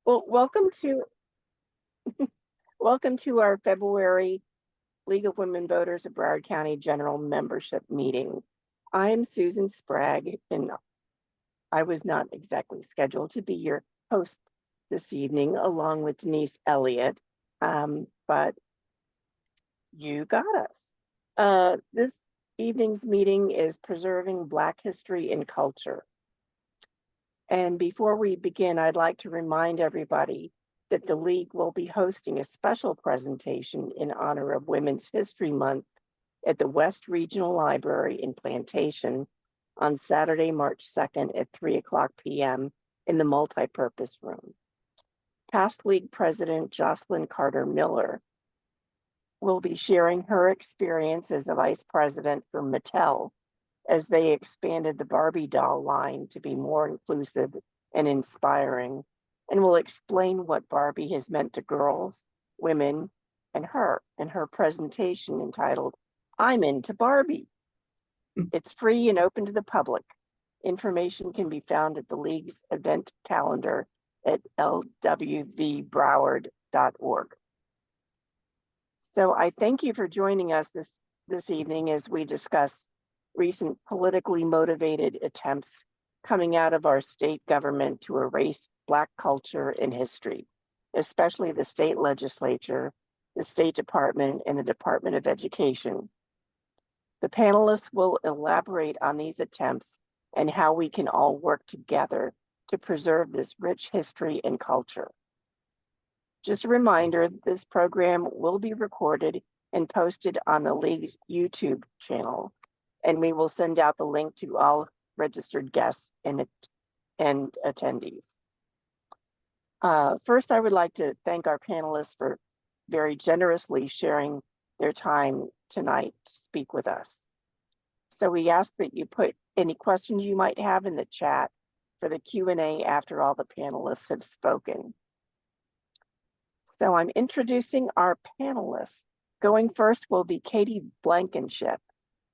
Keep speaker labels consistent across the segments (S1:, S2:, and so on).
S1: Well, welcome to our February League of Women Voters of Broward County General Membership Meeting. I'm Susan Sprague, and I was not exactly scheduled to be your host this evening, along with Denise Elliott, but you got us. This evening's meeting is Preserving Black History and Culture. And before we begin, I'd like to remind everybody that the League will be hosting a special presentation in honor of Women's History Month at the West Regional Library in Plantation on Saturday, March 2nd at 3:00 p.m. in the multipurpose room. Past League President Jocelyn Carter Miller will be sharing her experience as a vice president for Mattel as they expanded the Barbie doll line to be more inclusive and inspiring, and will explain what Barbie has meant to girls, women, and her in her presentation entitled, I'm Into Barbie. It's free and open to the public. Information can be found at the League's event calendar at lwvbroward.org. So I thank you for joining us this evening as we discuss recent politically motivated attempts coming out of our state government to erase Black culture and history, especially the state legislature, the State Department, and the Department of Education. The panelists will elaborate on these attempts and how we can all work together to preserve this rich history and culture. Just a reminder, this program will be recorded and posted on the League's YouTube channel, and we will send out the link to all registered guests and attendees. First, I would like to thank our panelists for very generously sharing their time tonight to speak with us. So we ask that you put any questions you might have in the chat for the Q&A after all the panelists have spoken. So I'm introducing our panelists. Going first will be Katie Blankenship,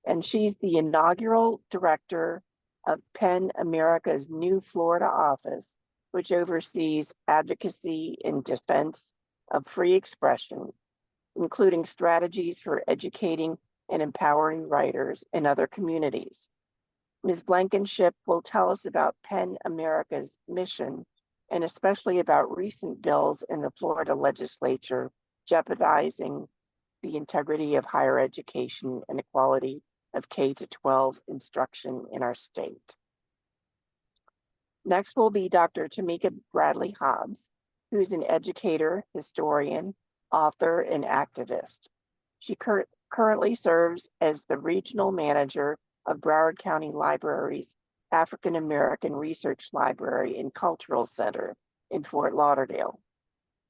S1: and she's the inaugural director of PEN America's new Florida office, which oversees advocacy and defense of free expression, including strategies for educating and empowering writers in other communities. Ms. Blankenship will tell us about PEN America's mission, and especially about recent bills in the Florida legislature jeopardizing the integrity of higher education and equality of K-12 instruction in our state. Next will be Dr. Tameka Bradley Hobbs, who's an educator, historian, author, and activist. She currently serves as the regional manager of Broward County Library's African American Research Library and Cultural Center in Fort Lauderdale.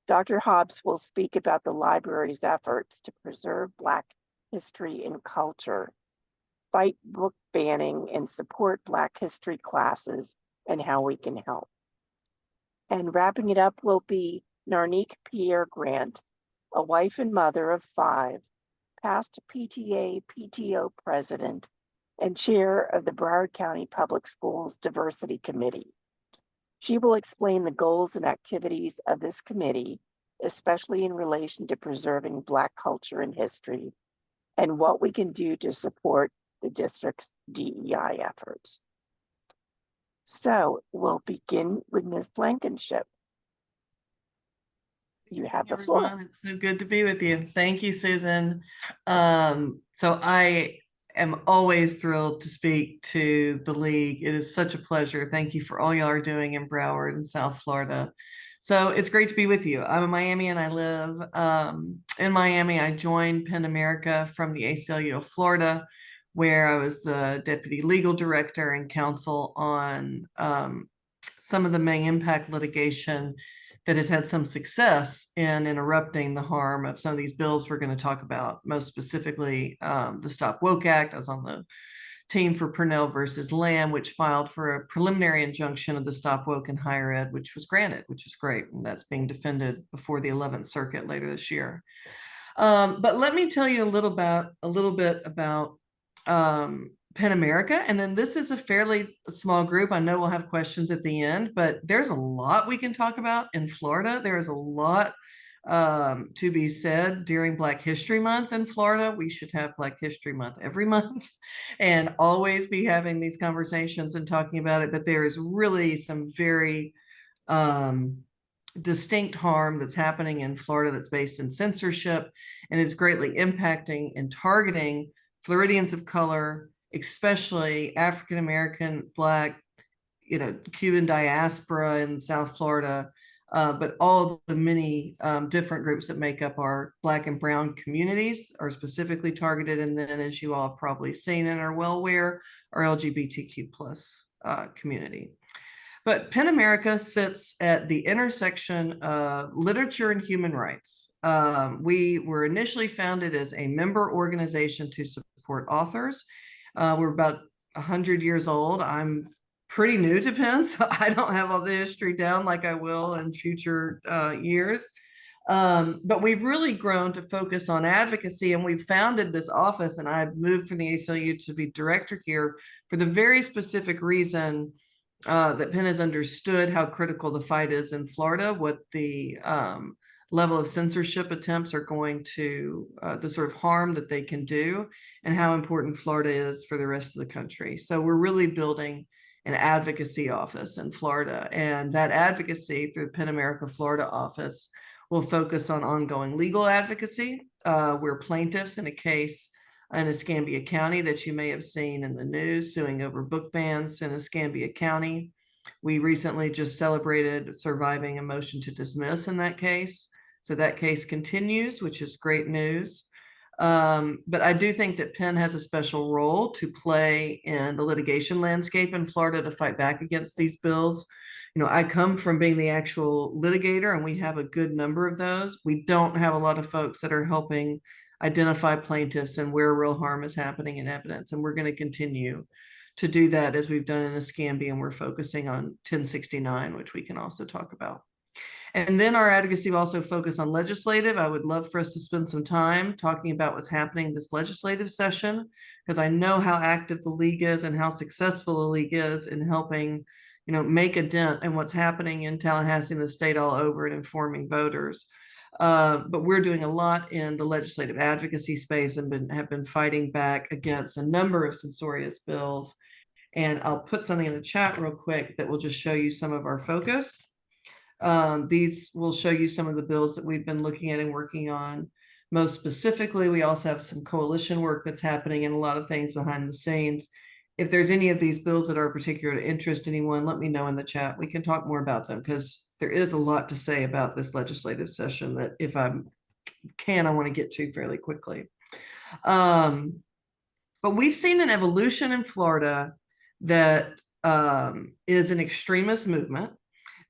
S1: Dr. Hobbs will speak about the library's efforts to preserve Black history and culture, fight book banning, and support Black history classes and how we can help. And wrapping it up will be Narnike Pierre-Grant, a wife and mother of 5, past PTA, PTO president, and chair of the Broward County Public Schools Diversity Committee. She will explain the goals and activities of this committee, especially in relation to preserving Black culture and history, and what we can do to support the district's DEI efforts. So we'll begin with Ms. Blankenship. You have the floor.
S2: It's so good to be with you. Thank you, Susan. So I am always thrilled to speak to the League. It is such a pleasure. Thank you for all y'all are doing in Broward and South Florida. So it's great to be with you. I'm in Miami and I live in Miami. I joined PEN America from the ACLU of Florida, where I was the deputy legal director and counsel on some of the May impact litigation that has had some success in interrupting the harm of some of these bills we're going to talk about, most specifically the Stop Woke Act. I was on the team for Purnell versus Lamb, which filed for a preliminary injunction of the Stop Woke in higher ed, which was granted, which is great. And that's being defended before the 11th Circuit later this year. But let me tell you a little bit about Penn America. And then this is a fairly small group. I know we'll have questions at the end, but there's a lot we can talk about in Florida. There is a lot to be said during Black History Month in Florida. We should have Black History Month every month and always be having these conversations and talking about it. But there is really some very distinct harm that's happening in Florida that's based in censorship and is greatly impacting and targeting Floridians of color, especially African American, Black, Cuban diaspora in South Florida, but all the many different groups that make up our Black and Brown communities are specifically targeted. And then, as you all have probably seen and are well aware, our LGBTQ plus community. But PEN America sits at the intersection of literature and human rights. We were initially founded as a member organization to support authors. We're about 100 years old. I'm pretty new to PEN, so I don't have all the history down like I will in future years. But we've really grown to focus on advocacy, and we've founded this office, and I've moved from the ACLU to be director here for the very specific reason that Penn has understood how critical the fight is in Florida, what the level of censorship attempts are going to, the sort of harm that they can do, and how important Florida is for the rest of the country. So we're really building an advocacy office in Florida, and that advocacy through the PEN America Florida office will focus on ongoing legal advocacy. We're plaintiffs in a case in Escambia County that you may have seen in the news, suing over book bans in Escambia County. We recently just celebrated surviving a motion to dismiss in that case. So that case continues, which is great news. But I do think that Penn has a special role to play in the litigation landscape in Florida to fight back against these bills. I come from being the actual litigator, and we have a good number of those. We don't have a lot of folks that are helping identify plaintiffs and where real harm is happening in evidence. And we're going to continue to do that as we've done in Escambia, and we're focusing on 1069, which we can also talk about. And then our advocacy will also focus on legislative. I would love for us to spend some time talking about what's happening this legislative session, because I know how active the league is and how successful the league is in helping, make a dent in what's happening in Tallahassee and the state all over and informing voters. But we're doing a lot in the legislative advocacy space and have been fighting back against a number of censorious bills. And I'll put something in the chat real quick that will just show you some of our focus. These will show you some of the bills that we've been looking at and working on. Most specifically, we also have some coalition work that's happening and a lot of things behind the scenes. If there's any of these bills that are of particular interest to anyone, let me know in the chat. We can talk more about them, because there is a lot to say about this legislative session that if I can, I want to get to fairly quickly. But we've seen an evolution in Florida that is an extremist movement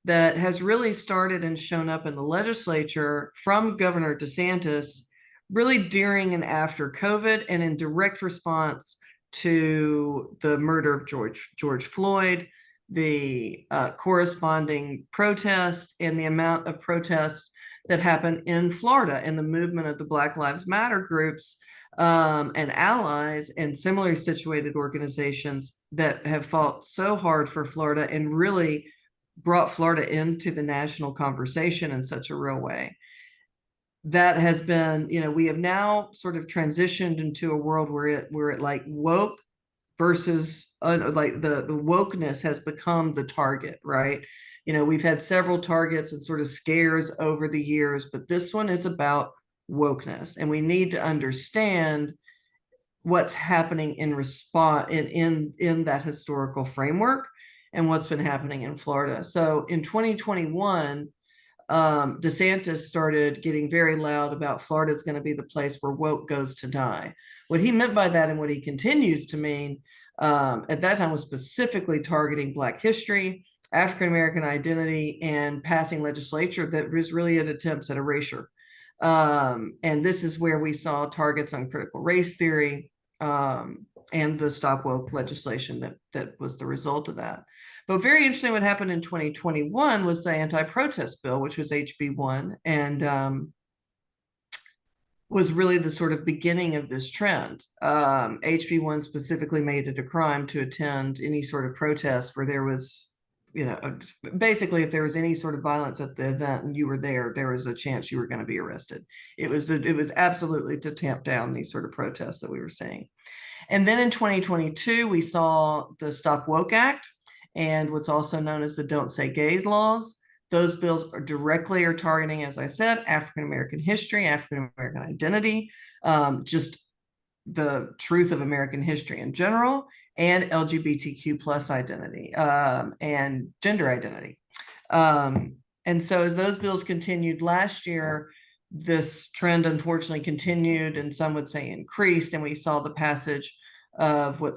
S2: that has really started and shown up in the legislature from Governor DeSantis, really during and after COVID, and in direct response to the murder of George Floyd, the corresponding protests, and the amount of protests that happened in Florida, and the movement of the Black Lives Matter groups and allies and similarly situated organizations that have fought so hard for Florida and really brought Florida into the national conversation in such a real way. That has been, we have now sort of transitioned into a world where it like woke versus like the wokeness has become the target, right? We've had several targets and sort of scares over the years, but this one is about wokeness, and we need to understand what's happening in response in that historical framework and what's been happening in Florida. So in 2021, DeSantis started getting very loud about Florida is going to be the place where woke goes to die. What he meant by that, and what he continues to mean at that time, was specifically targeting Black history, African American identity, and passing legislature that was really an attempt at erasure. And this is where we saw targets on critical race theory and the Stop Woke legislation that was the result of that. But very interesting, what happened in 2021 was the anti-protest bill, which was HB1, and was really the sort of beginning of this trend. HB1 specifically made it a crime to attend any sort of protest where there was, basically if there was any sort of violence at the event and you were there was a chance you were going to be arrested. It was absolutely to tamp down these sort of protests that we were seeing. And then in 2022, we saw the Stop Woke Act and what's also known as the Don't Say Gays laws. Those bills are directly targeting, as I said, African-American history, African-American identity, just the truth of American history in general, and LGBTQ plus identity and gender identity. And so as those bills continued last year, this trend unfortunately continued, and some would say increased, and we saw the passage of what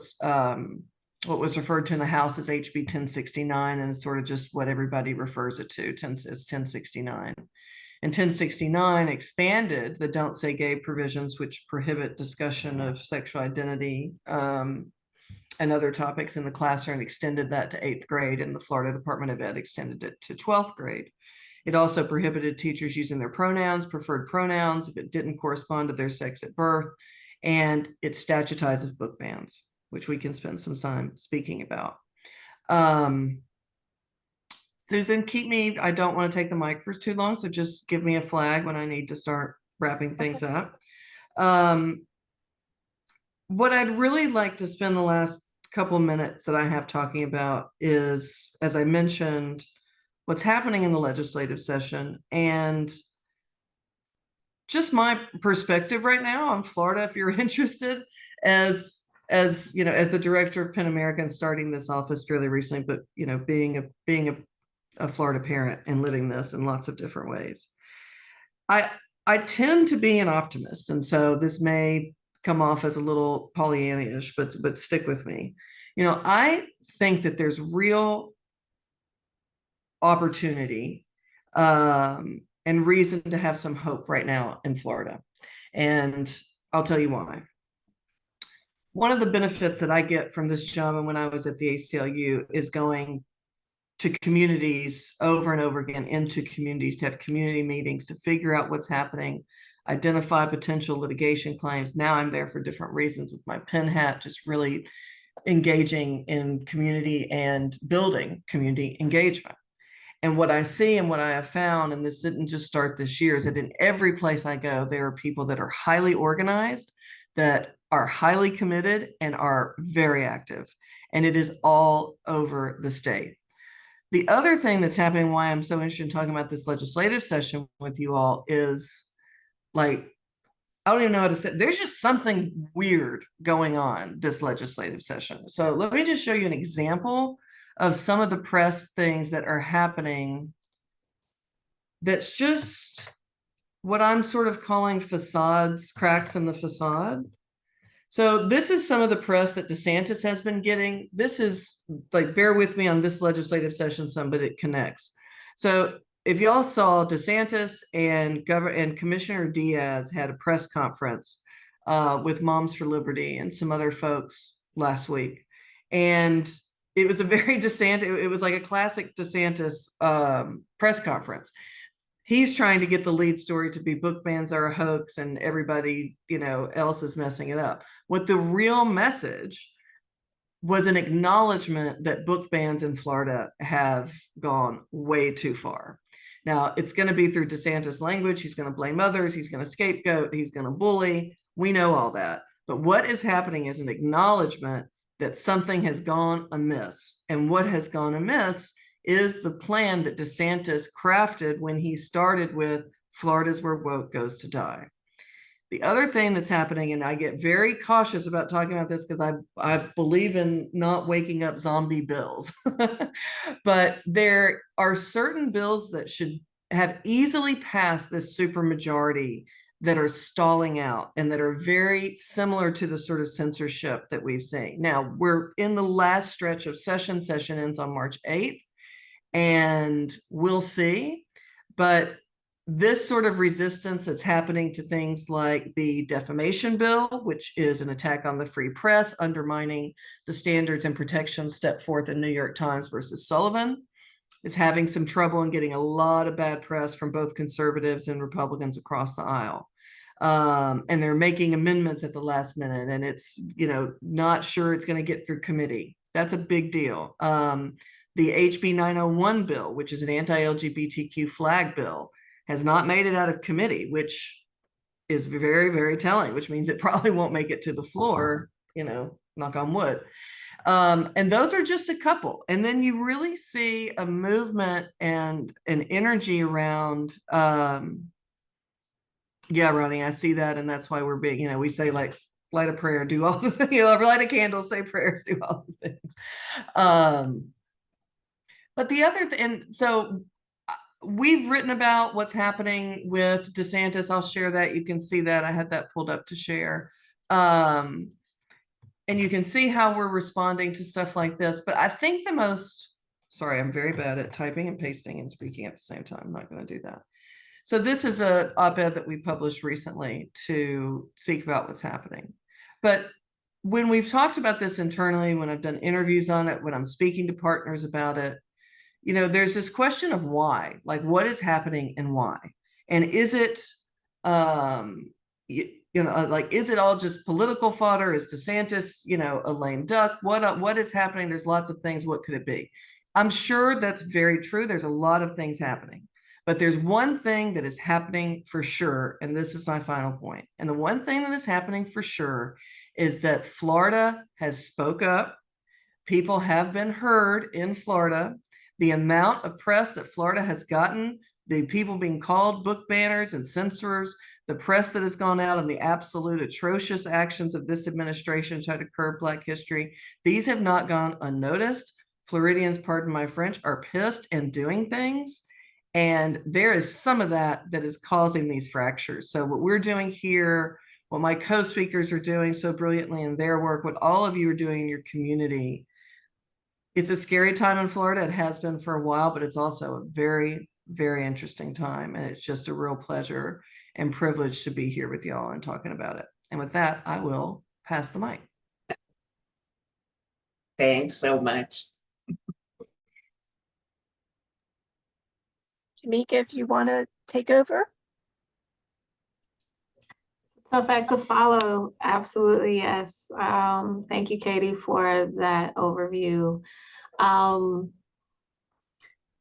S2: was referred to in the House as HB 1069, and sort of just what everybody refers it to as 1069. And 1069 expanded the Don't Say Gay provisions, which prohibit discussion of sexual identity and other topics in the classroom, extended that to 8th grade, and the Florida Department of Ed extended it to 12th grade. It also prohibited teachers using their pronouns, preferred pronouns, if it didn't correspond to their sex at birth, and it statutizes book bans, which we can spend some time speaking about. Susan, I don't want to take the mic for too long, so just give me a flag when I need to start wrapping things up. What I'd really like to spend the last couple minutes that I have talking about is, as I mentioned, what's happening in the legislative session and just my perspective right now on Florida, if you're interested, as the director of PEN America, starting this office fairly recently, but being a Florida parent and living this in lots of different ways. I tend to be an optimist, and so this may come off as a little Pollyanna-ish, but stick with me. I think that there's real opportunity and reason to have some hope right now in Florida. And I'll tell you why. One of the benefits that I get from this job and when I was at the ACLU is going to communities over and over again, into communities, to have community meetings, to figure out what's happening, identify potential litigation claims. Now I'm there for different reasons with my pen hat, just really engaging in community and building community engagement. And what I see and what I have found, and this didn't just start this year, is that in every place I go, there are people that are highly organized, that are highly committed, and are very active. And it is all over the state. The other thing that's happening, why I'm so interested in talking about this legislative session with you all, is I don't even know how to say, there's just something weird going on this legislative session. So let me just show you an example of some of the press things that are happening that's just what I'm sort of calling facades, cracks in the facade. So this is some of the press that DeSantis has been getting. This is bear with me on this legislative session some, but it connects. So if y'all saw, DeSantis and Commissioner Diaz had a press conference with Moms for Liberty and some other folks last week. And it was a very DeSantis, it was like a classic DeSantis press conference. He's trying to get the lead story to be book bans are a hoax and everybody, else is messing it up. What the real message was an acknowledgement that book bans in Florida have gone way too far. Now, it's going to be through DeSantis language. He's going to blame others. He's going to scapegoat. He's going to bully. We know all that. But what is happening is an acknowledgement that something has gone amiss. And what has gone amiss is the plan that DeSantis crafted when he started with Florida's where woke goes to die. The other thing that's happening, and I get very cautious about talking about this because I believe in not waking up zombie bills, but there are certain bills that should have easily passed this supermajority that are stalling out and that are very similar to the sort of censorship that we've seen. Now, we're in the last stretch of session. Session ends on March 8th, and we'll see. But this sort of resistance that's happening to things like the defamation bill, which is an attack on the free press, undermining the standards and protections set forth in New York Times versus Sullivan, is having some trouble and getting a lot of bad press from both conservatives and Republicans across the aisle. And they're making amendments at the last minute, and it's, not sure it's going to get through committee. That's a big deal. The HB 901 bill, which is an anti-LGBTQ flag bill, has not made it out of committee, which is very, very telling, which means it probably won't make it to the floor, knock on wood. And those are just a couple. And then you really see a movement and an energy around, yeah, Ronnie, I see that. And that's why we're big, we say like, light a prayer, do all the things, light a candle, say prayers, do all the things. But the other thing, and so we've written about what's happening with DeSantis. I'll share that. You can see that. I had that pulled up to share. And you can see how we're responding to stuff like this. But I think sorry, I'm very bad at typing and pasting and speaking at the same time. I'm not going to do that. So this is an op-ed that we published recently to speak about what's happening. But when we've talked about this internally, when I've done interviews on it, when I'm speaking to partners about it, there's this question of why, like what is happening and why, and is it, like, is it all just political fodder? Is DeSantis, a lame duck? What is happening? There's lots of things. What could it be? I'm sure that's very true. There's a lot of things happening, but there's one thing that is happening for sure, and this is my final point. And the one thing that is happening for sure is that Florida has spoke up. People have been heard in Florida. The amount of press that Florida has gotten, the people being called book banners and censorers, the press that has gone out on the absolute atrocious actions of this administration to try to curb Black history, these have not gone unnoticed. Floridians, pardon my French, are pissed and doing things. And there is some of that is causing these fractures. So what we're doing here, what my co-speakers are doing so brilliantly in their work, what all of you are doing in your community, it's a scary time in Florida. It has been for a while, but it's also a very, very interesting time. And it's just a real pleasure and privilege to be here with y'all and talking about it. And with that, I will pass the mic.
S3: Thanks so much.
S1: Tameka, if you want to take over.
S4: Tough act to follow. Absolutely, yes. Thank you, Katie, for that overview.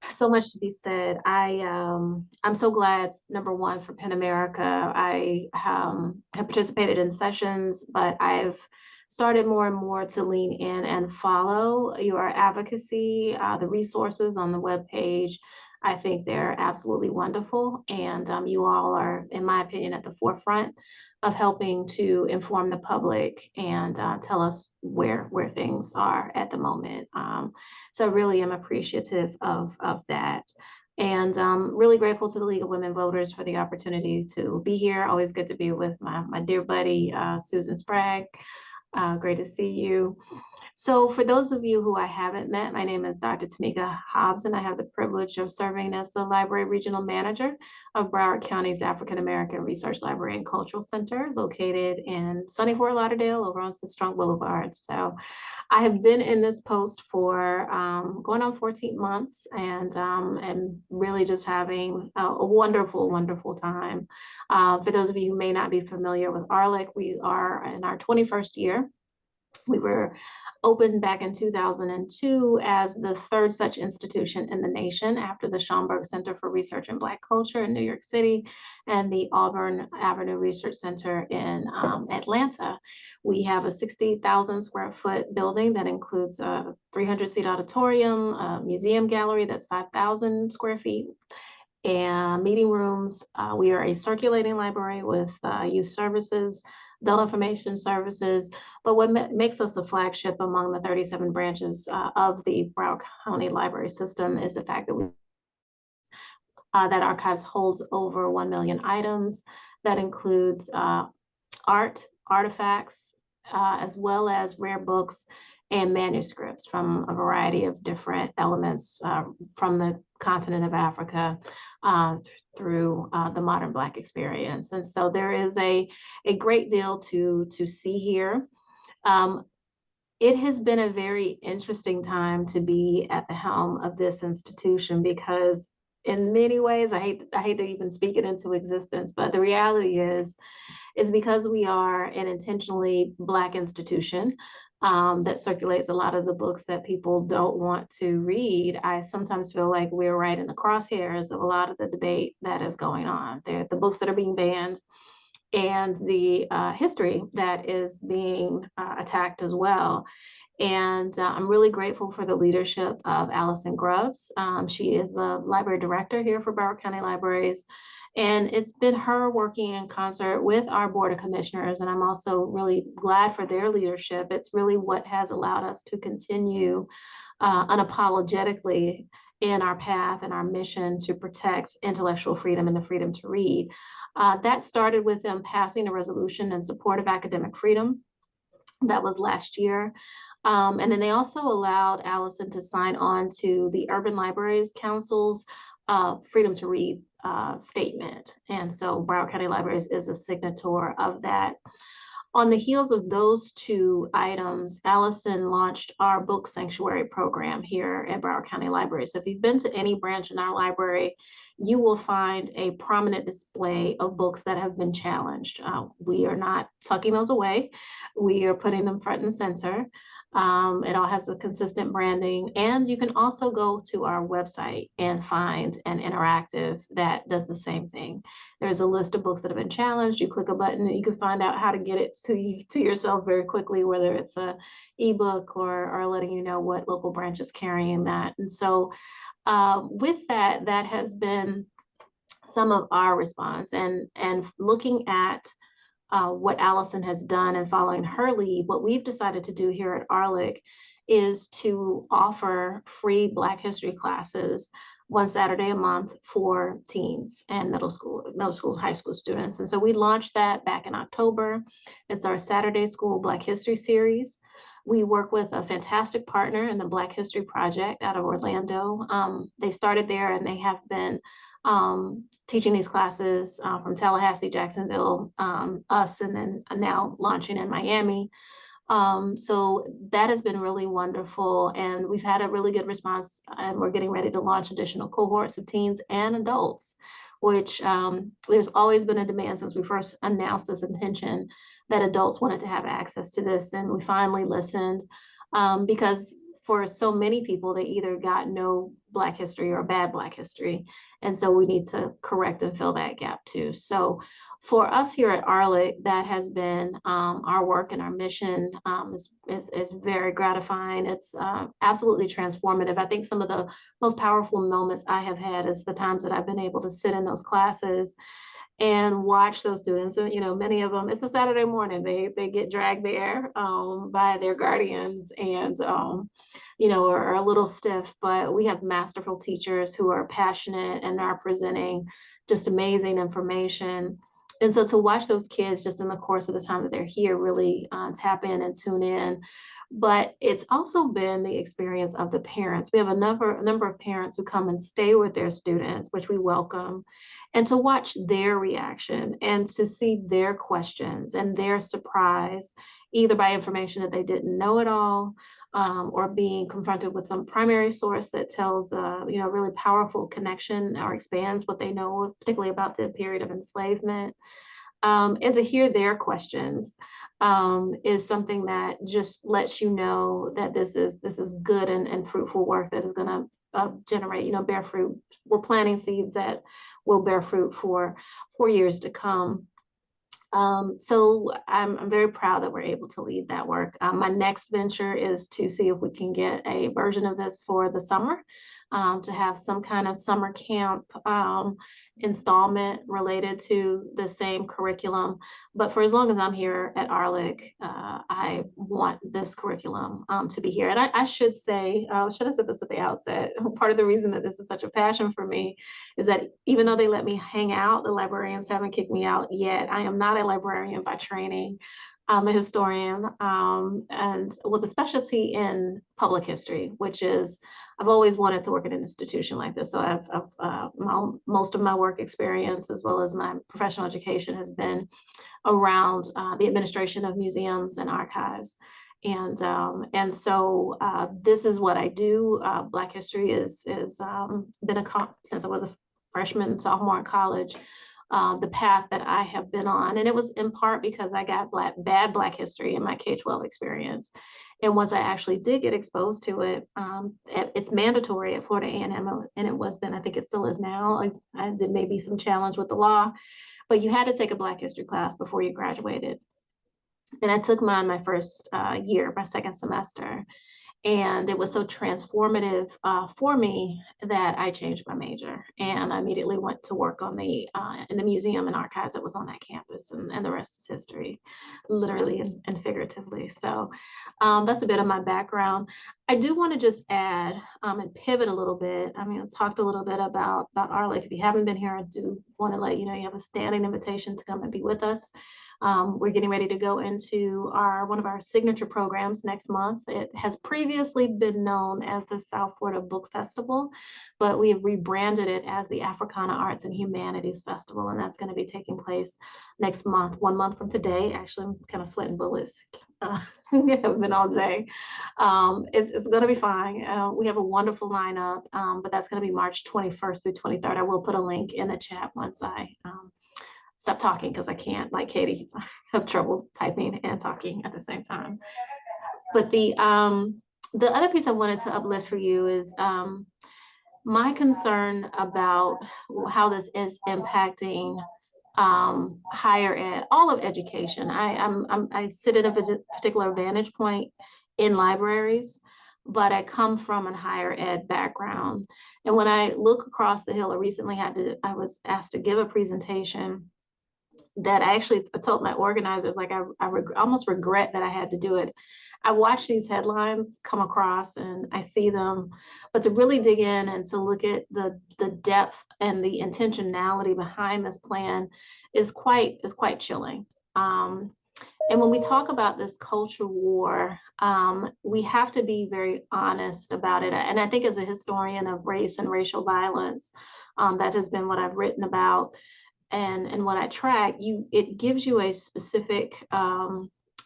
S4: So much to be said. I'm so glad, number one, for PEN America. I have participated in sessions, but I've started more and more to lean in and follow your advocacy, the resources on the webpage. I think they're absolutely wonderful. And you all are, in my opinion, at the forefront of helping to inform the public and tell us where things are at the moment. So really am appreciative of that. And really grateful to the League of Women Voters for the opportunity to be here. Always good to be with my dear buddy, Susan Sprague. Great to see you. So for those of you who I haven't met, my name is Dr. Tameka Hobbs, and I have the privilege of serving as the Library Regional Manager of Broward County's African American Research Library and Cultural Center, located in sunny Fort Lauderdale over on Strong Boulevard. So I have been in this post for going on 14 months and really just having a wonderful, wonderful time. For those of you who may not be familiar with ARLIC, we are in our 21st year. We were opened back in 2002 as the third such institution in the nation after the Schomburg Center for Research in Black Culture in New York City and the Auburn Avenue Research Center in Atlanta. We have a 60,000 square foot building that includes a 300-seat auditorium, a museum gallery that's 5,000 square feet, and meeting rooms. We are a circulating library with youth services, adult information services, but what makes us a flagship among the 37 branches of the Broward County Library System is the fact that that archives holds over 1 million items. That includes art, artifacts, as well as rare books and manuscripts from a variety of different elements from the continent of Africa through the modern Black experience. And so there is a great deal to see here. It has been a very interesting time to be at the helm of this institution because in many ways. I hate to even speak it into existence, but the reality is because we are an intentionally Black institution that circulates a lot of the books that people don't want to read. I sometimes feel like we're right in the crosshairs of a lot of the debate that is going on. They're the books that are being banned and the history that is being attacked as well. And I'm really grateful for the leadership of Allison Grubbs. She is the library director here for Broward County Libraries. And it's been her working in concert with our Board of Commissioners. And I'm also really glad for their leadership. It's really what has allowed us to continue unapologetically in our path and our mission to protect intellectual freedom and the freedom to read. That started with them passing a resolution in support of academic freedom. That was last year. And then they also allowed Allison to sign on to the Urban Libraries Council's Freedom to Read statement. And so Broward County Libraries is a signator of that. On the heels of those two items, Allison launched our book sanctuary program here at Broward County Library. So if you've been to any branch in our library, you will find a prominent display of books that have been challenged. We are not tucking those away. We are putting them front and center. It all has a consistent branding, and you can also go to our website and find an interactive that does the same thing. There's a list of books that have been challenged. You click a button and you can find out how to get it to yourself very quickly, whether it's a ebook or letting you know what local branch is carrying that. And so with that has been some of our response, and looking at what Allison has done and following her lead, what we've decided to do here at ARLIC is to offer free Black history classes one Saturday a month for teens and middle school, high school students. And so we launched that back in October. It's our Saturday School Black History series. We work with a fantastic partner in the Black History Project out of Orlando. They started there and they have been teaching these classes from Tallahassee, Jacksonville, us, and then now launching in Miami. So that has been really wonderful, and we've had a really good response, and we're getting ready to launch additional cohorts of teens and adults, which there's always been a demand since we first announced this intention that adults wanted to have access to this, and we finally listened because for so many people, they either got no Black history or bad Black history. And so we need to correct and fill that gap too. So for us here at ARLIC, that has been our work and our mission is very gratifying. It's absolutely transformative. I think some of the most powerful moments I have had is the times that I've been able to sit in those classes and watch those students. And, you know, many of them, it's a Saturday morning, they get dragged there by their guardians and, you know, are a little stiff, but we have masterful teachers who are passionate and are presenting just amazing information. And so to watch those kids just in the course of the time that they're here really tap in and tune in. But it's also been the experience of the parents. We have a number of parents who come and stay with their students, which we welcome, and to watch their reaction and to see their questions and their surprise, either by information that they didn't know at all, or being confronted with some primary source that tells you know, really powerful connection or expands what they know, particularly about the period of enslavement. And to hear their questions is something that just lets you know that this is good and fruitful work that is going to generate, you know, bear fruit. We're planting seeds that will bear fruit for years to come. So I'm very proud that we're able to lead that work. My next venture is to see if we can get a version of this for the summer, to have some kind of summer camp installment related to the same curriculum. But for as long as I'm here at ARLIC, I want this curriculum to be here. And I should say, should have said this at the outset, part of the reason that this is such a passion for me is that even though they let me hang out, the librarians haven't kicked me out yet. I am not a librarian by training. I'm a historian and with a specialty in public history, which is, I've always wanted to work at an institution like this. So most of my work experience as well as my professional education has been around the administration of museums and archives. And so this is what I do. Black history is been since I was a freshman, sophomore in college. The path that I have been on, and it was in part because I got bad Black history in my K-12 experience. And once I actually did get exposed to it, it's mandatory at Florida A&M, and it was then. I think it still is now. There may be some challenge with the law, but you had to take a Black history class before you graduated. And I took mine my first year, my second semester. And it was so transformative for me that I changed my major. And I immediately went to work on in the museum and archives that was on that campus. And the rest is history, literally and figuratively. So that's a bit of my background. I do want to just add and pivot a little bit. I mean, I talked a little bit about our lake. If you haven't been here, I do want to let you know you have a standing invitation to come and be with us. We're getting ready to go into one of our signature programs next month. It has previously been known as the South Florida Book Festival, but we have rebranded it as the Africana Arts and Humanities Festival, and that's going to be taking place next month, 1 month from today. Actually, I'm kind of sweating bullets. It's been all day. It's going to be fine. We have a wonderful lineup, but that's going to be March 21st through 23rd. I will put a link in the chat once I stop talking, because I can't, like Katie, have trouble typing and talking at the same time. But the other piece I wanted to uplift for you is my concern about how this is impacting higher ed, all of education. I sit at a particular vantage point in libraries, but I come from a higher ed background. And when I look across the hill, I was asked to give a presentation that I told my organizers, like, I almost regret that I had to do it. I watch these headlines come across and I see them, but to really dig in and to look at the depth and the intentionality behind this plan is quite chilling. And when we talk about this culture war, we have to be very honest about it. And I think as a historian of race and racial violence, that has been what I've written about. And what I track, it gives you a specific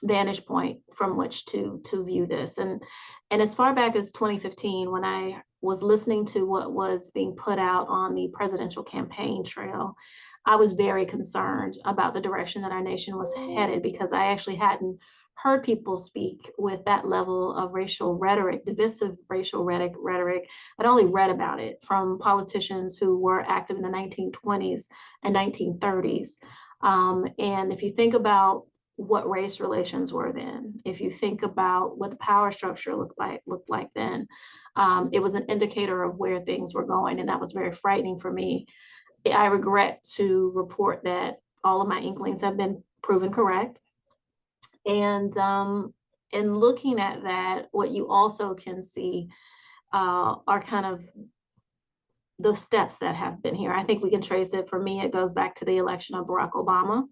S4: vantage point from which to view this. And as far back as 2015, when I was listening to what was being put out on the presidential campaign trail, I was very concerned about the direction that our nation was headed, because I actually hadn't heard people speak with that level of racial rhetoric, divisive racial rhetoric. I'd only read about it from politicians who were active in the 1920s and 1930s. And if you think about what race relations were then, if you think about what the power structure looked like then, it was an indicator of where things were going, and that was very frightening for me. I regret to report that all of my inklings have been proven correct. And in looking at that, what you also can see are kind of the steps that have been here. I think we can trace it. For me, it goes back to the election of Barack Obama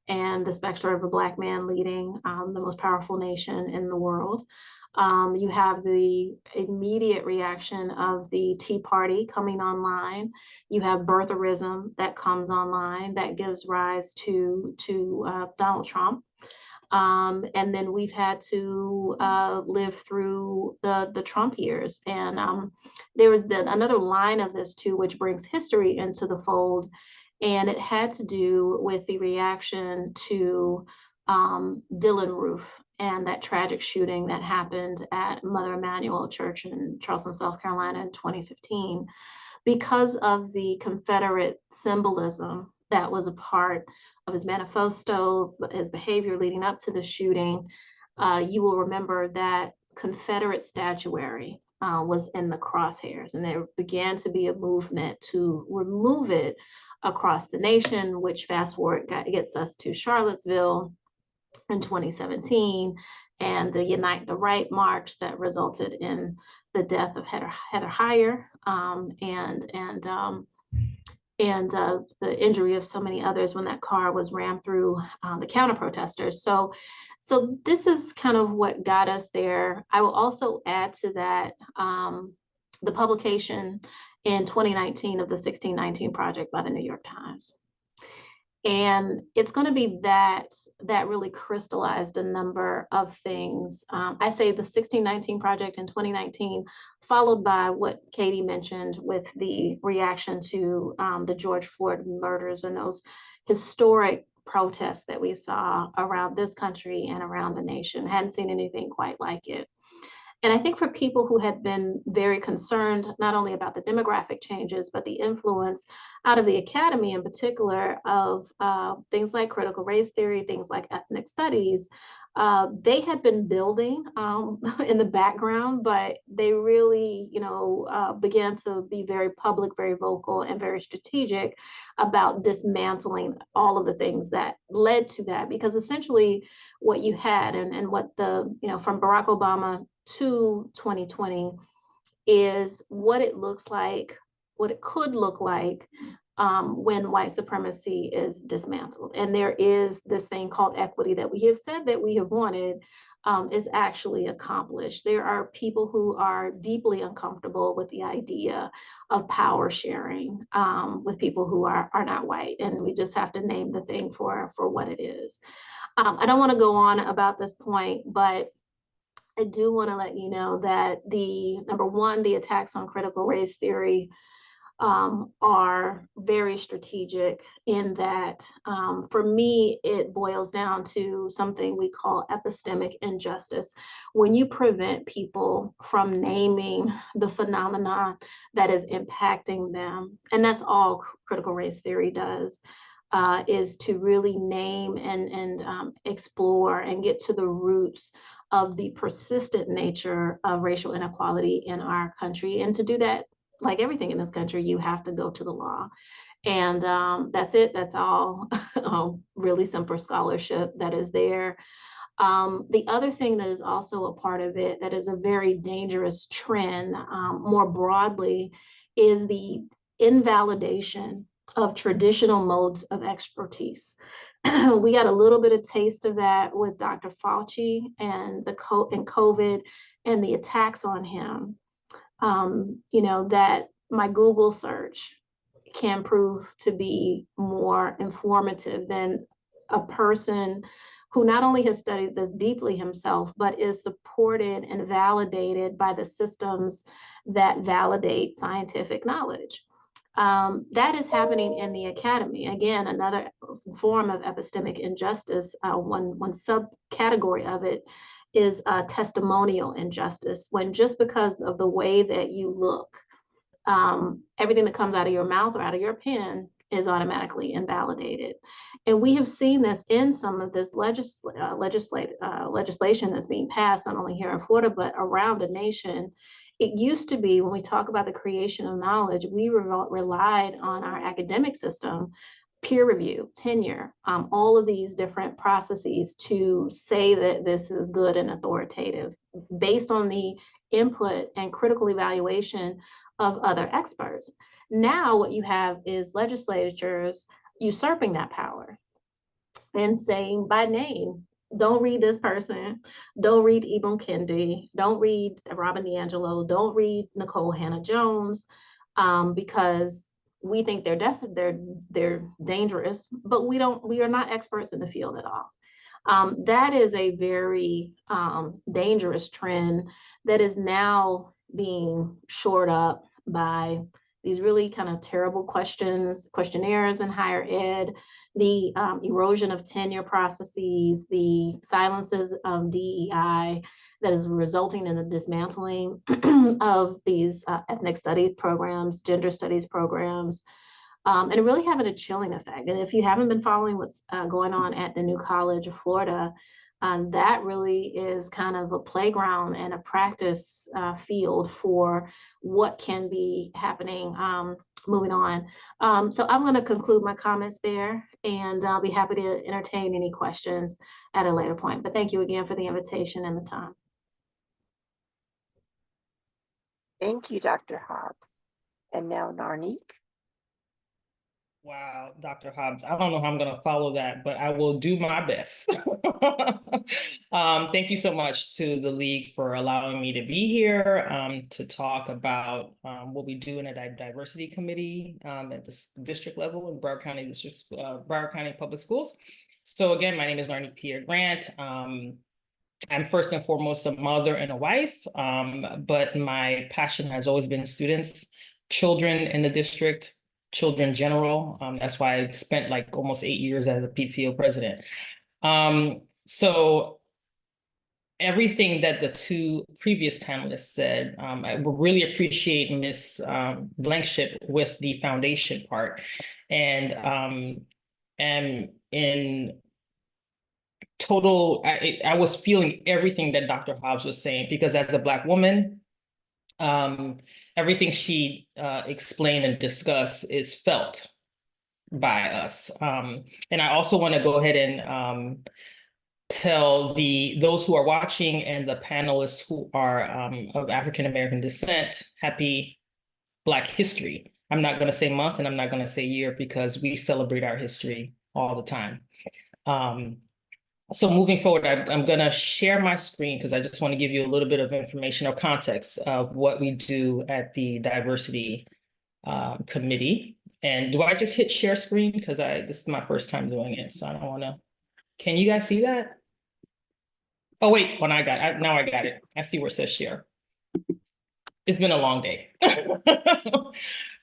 S4: and the specter of a Black man leading the most powerful nation in the world. You have the immediate reaction of the Tea Party coming online. You have birtherism that comes online that gives rise to Donald Trump. And then we've had to live through the Trump years. And there was another line of this too, which brings history into the fold. And it had to do with the reaction to Dylan Roof and that tragic shooting that happened at Mother Emanuel Church in Charleston, South Carolina in 2015. Because of the Confederate symbolism that was a part of his manifesto, his behavior leading up to the shooting, you will remember that Confederate statuary was in the crosshairs, and there began to be a movement to remove it across the nation, which fast forward gets us to Charlottesville in 2017, and the Unite the Right march that resulted in the death of Heather Heyer, and the injury of so many others when that car was rammed through the counter protesters. So this is kind of what got us there. I will also add to that the publication in 2019 of the 1619 Project by the New York Times. And it's going to be that really crystallized a number of things. I say the 1619 project in 2019, followed by what Katie mentioned with the reaction to the George Floyd murders and those historic protests that we saw around this country and around the nation. Hadn't seen anything quite like it. And I think for people who had been very concerned, not only about the demographic changes, but the influence out of the academy in particular of things like critical race theory, things like ethnic studies, they had been building in the background, but they really, began to be very public, very vocal, and very strategic about dismantling all of the things that led to that. Because essentially what you had and what from Barack Obama to 2020 is what it looks like, what it could look like when white supremacy is dismantled. And there is this thing called equity that we have said that we have wanted is actually accomplished. There are people who are deeply uncomfortable with the idea of power sharing with people who are not white. And we just have to name the thing for what it is. I don't want to go on about this point, but I do want to let you know that number one, the attacks on critical race theory are very strategic in that, for me, it boils down to something we call epistemic injustice. When you prevent people from naming the phenomenon that is impacting them, and that's all critical race theory does, is to really name and explore and get to the roots of the persistent nature of racial inequality in our country. And to do that, like everything in this country, you have to go to the law. And that's it. That's all really simple scholarship that is there. The other thing that is also a part of it that is a very dangerous trend more broadly is the invalidation of traditional modes of expertise. We got a little bit of taste of that with Dr. Fauci and COVID and the attacks on him. That my Google search can prove to be more informative than a person who not only has studied this deeply himself, but is supported and validated by the systems that validate scientific knowledge. That is happening in the academy. Again, another form of epistemic injustice. One subcategory of it is testimonial injustice, when just because of the way that you look, everything that comes out of your mouth or out of your pen is automatically invalidated. And we have seen this in some of this legislation that's being passed, not only here in Florida, but around the nation. It used to be, when we talk about the creation of knowledge, we relied on our academic system, peer review, tenure, all of these different processes to say that this is good and authoritative based on the input and critical evaluation of other experts. Now what you have is legislatures usurping that power and saying by name, don't read this person, don't read Ibn Kendi, don't read Robin DiAngelo, don't read Nicole Hannah-Jones, because we think they're dangerous, but we are not experts in the field at all. That is a very dangerous trend that is now being shored up by these really kind of terrible questionnaires in higher ed, the erosion of tenure processes, the silences of DEI that is resulting in the dismantling of these ethnic studies programs, gender studies programs, and really having a chilling effect. And if you haven't been following what's going on at the New College of Florida, that really is kind of a playground and a practice field for what can be happening moving on. So I'm going to conclude my comments there, and I'll be happy to entertain any questions at a later point. But thank you again for the invitation and the time.
S1: Thank you, Dr. Hobbs. And now Narnike.
S3: Wow, Dr. Hobbs, I don't know how I'm going to follow that, but I will do my best. Thank you so much to the League for allowing me to be here to talk about what we do in a diversity committee at the district level in Broward County District, Broward County Public Schools. So again, my name is Narnike Pierre-Grant. I'm first and foremost a mother and a wife, but my passion has always been students, children in the district, children general. That's why I spent like almost 8 years as a PTO president. So everything that the two previous panelists said, I really appreciate Ms. Blankenship with the foundation part. And in total, I was feeling everything that Dr. Hobbs was saying, because as a Black woman, everything she explained and discussed is felt by us. And I also want to go ahead and tell those who are watching and the panelists who are of African American descent, happy Black History. I'm not going to say month and I'm not going to say year, because we celebrate our history all the time. So moving forward, I'm going to share my screen because I just want to give you a little bit of information or context of what we do at the diversity committee. And do I just hit share screen? Because this is my first time doing it, so I don't want to. Can you guys see that? Oh wait, now I got it. I see where it says share. It's been a long day.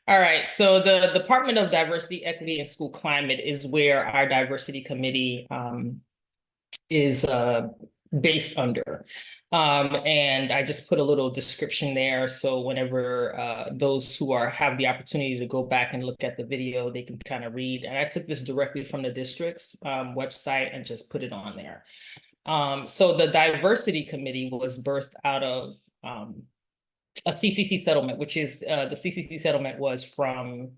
S3: All right, so the Department of Diversity, Equity, and School Climate is where our diversity committee is based under. And I just put a little description there. So whenever those who have the opportunity to go back and look at the video, they can kind of read. And I took this directly from the district's website and just put it on there. So the diversity committee was birthed out of a CCC settlement, which is the CCC settlement was from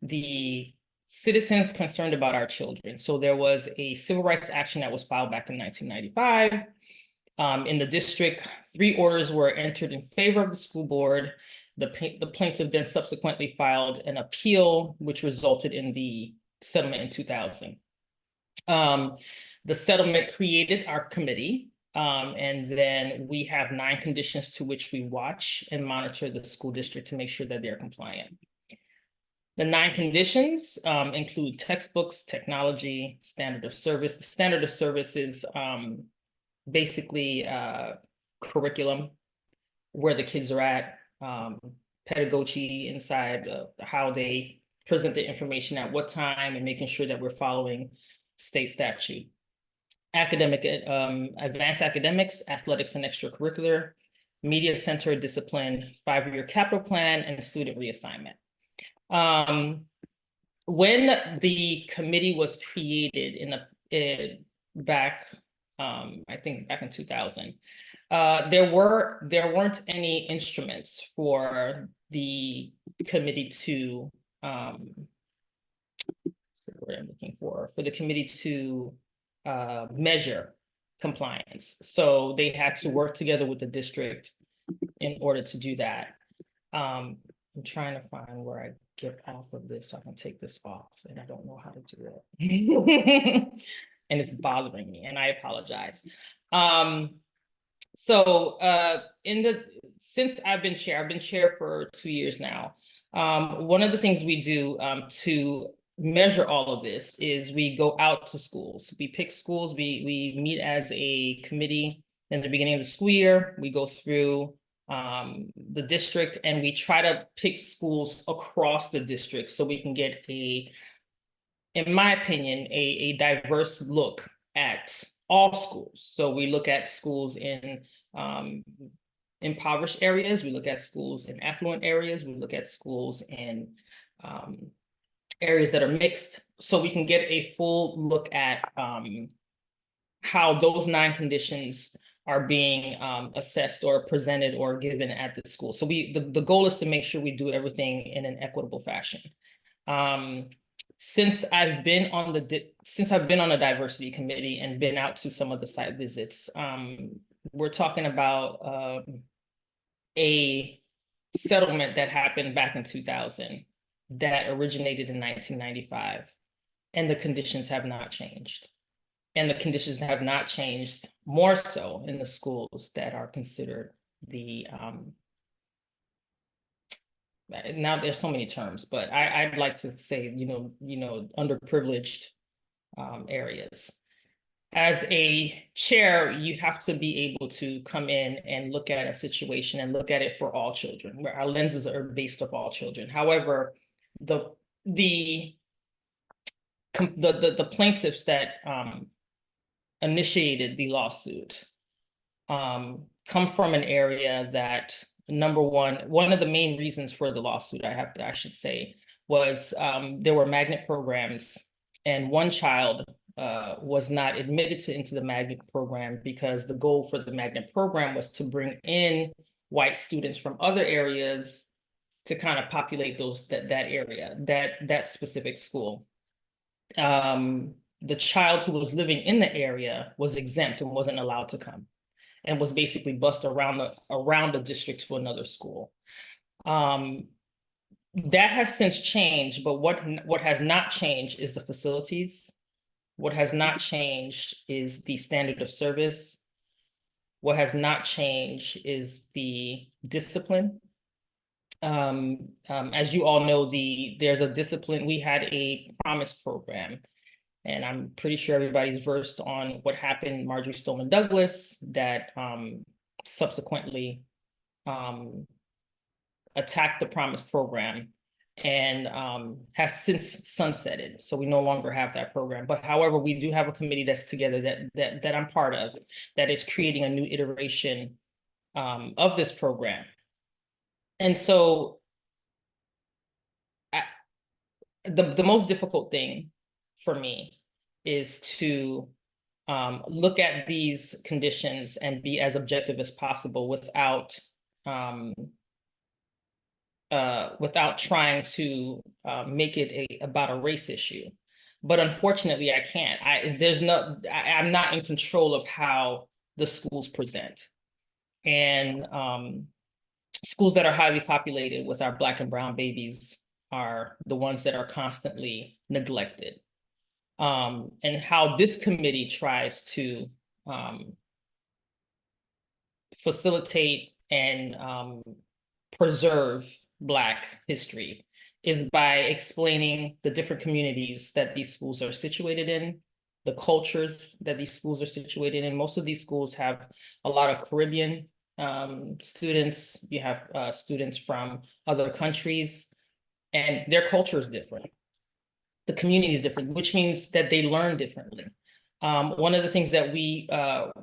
S3: the citizens concerned about our children. So there was a civil rights action that was filed back in 1995. In the district, 3 orders were entered in favor of the school board. The plaintiff then subsequently filed an appeal, which resulted in the settlement in 2000. The settlement created our committee, and then we have 9 conditions to which we watch and monitor the school district to make sure that they're compliant. The 9 conditions include textbooks, technology, standard of service. The standard of service is basically curriculum, where the kids are at, pedagogy inside how they present the information at what time, and making sure that we're following state statute. Academic, advanced academics, athletics and extracurricular, media center discipline, 5-year capital plan, and student reassignment. When the committee was created back in 2000, there weren't any instruments for the committee to measure compliance. So they had to work together with the district in order to do that. I'm trying to find where I get off of this so I can take this off, and I don't know how to do it. And it's bothering me, and I apologize. Since I've been chair for 2 years now. One of the things we do to measure all of this is we go out to schools. We pick schools, we meet as a committee in the beginning of the school year. We go through the district and we try to pick schools across the district so we can get in my opinion, a diverse look at all schools. So we look at schools in impoverished areas, we look at schools in affluent areas, we look at schools in areas that are mixed, so we can get a full look at how those 9 conditions are being assessed or presented or given at the school. So the goal is to make sure we do everything in an equitable fashion. Since I've been on a diversity committee and been out to some of the site visits, we're talking about a settlement that happened back in 2000 that originated in 1995, and the conditions have not changed. And the conditions have not changed more so in the schools that are considered the, now there's so many terms, but I'd like to say, underprivileged areas. As a chair, you have to be able to come in and look at a situation and look at it for all children, where our lenses are based off all children. However, the plaintiffs that initiated the lawsuit come from an area that, number one of the main reasons for the lawsuit, I should say, was there were magnet programs, and one child was not admitted into the magnet program because the goal for the magnet program was to bring in white students from other areas to kind of populate that area, that specific school. The child who was living in the area was exempt and wasn't allowed to come, and was basically bussed around the district to another school. That has since changed, but what has not changed is the facilities. What has not changed is the standard of service. What has not changed is the discipline. As you all know, there's a discipline. We had a promise program, and I'm pretty sure everybody's versed on what happened in Marjory Stoneman Douglas that subsequently attacked the promise program and has since sunsetted. So we no longer have that program. But however, we do have a committee that's together that I'm part of, that is creating a new iteration of this program. And so the most difficult thing for me is to look at these conditions and be as objective as possible without trying to make it about a race issue. But unfortunately, I can't. I'm not in control of how the schools present. And schools that are highly populated with our Black and brown babies are the ones that are constantly neglected. And how this committee tries to facilitate and preserve Black history is by explaining the different communities that these schools are situated in, the cultures that these schools are situated in. Most of these schools have a lot of Caribbean students. You have students from other countries, and their culture is different. The community is different, which means that they learn differently. One of the things that we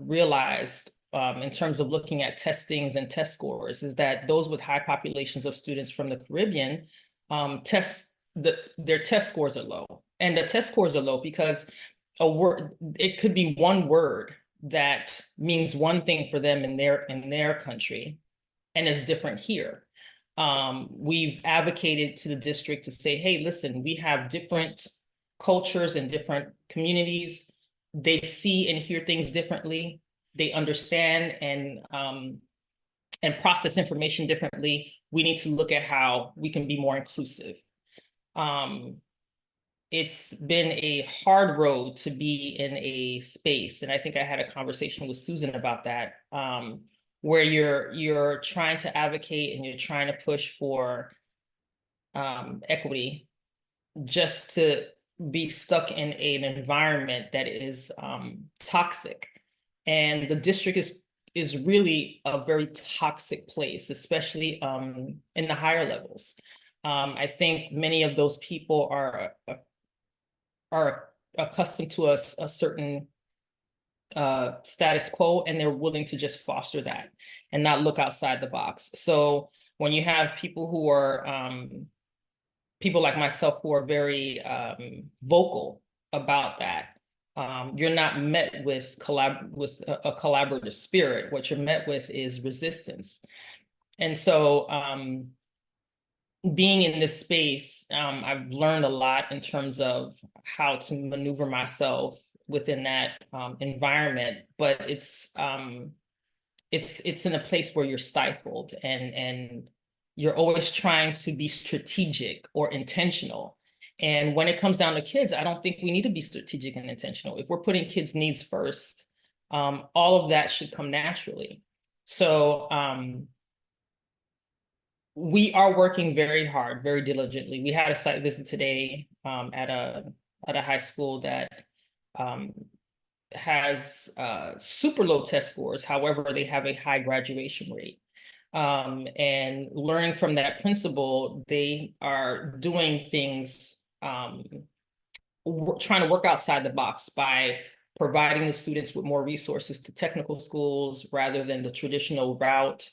S3: realized in terms of looking at testings and test scores is that those with high populations of students from the Caribbean, their test scores are low. And the test scores are low because it could be one word that means one thing for them in their country, and it's different here. We've advocated to the district to say, hey, listen, we have different cultures and different communities. They see and hear things differently. They understand and process information differently. We need to look at how we can be more inclusive. It's been a hard road to be in a space, and I think I had a conversation with Susan about that, where you're trying to advocate and you're trying to push for equity, just to be stuck in an environment that is toxic. And the district is really a very toxic place, especially in the higher levels. I think many of those people are accustomed to a certain status quo, and they're willing to just foster that and not look outside the box. So when you have people who are people like myself who are very vocal about that, you're not met with a collaborative spirit. What you're met with is resistance. And so being in this space, I've learned a lot in terms of how to maneuver myself within that environment, but it's in a place where you're stifled and you're always trying to be strategic or intentional. And when it comes down to kids, I don't think we need to be strategic and intentional. If we're putting kids' needs first, all of that should come naturally. So we are working very hard, very diligently. We had a site visit today at a high school that has super low test scores. However, they have a high graduation rate. And learning from that principal, they are doing things, trying to work outside the box by providing the students with more resources to technical schools rather than the traditional route,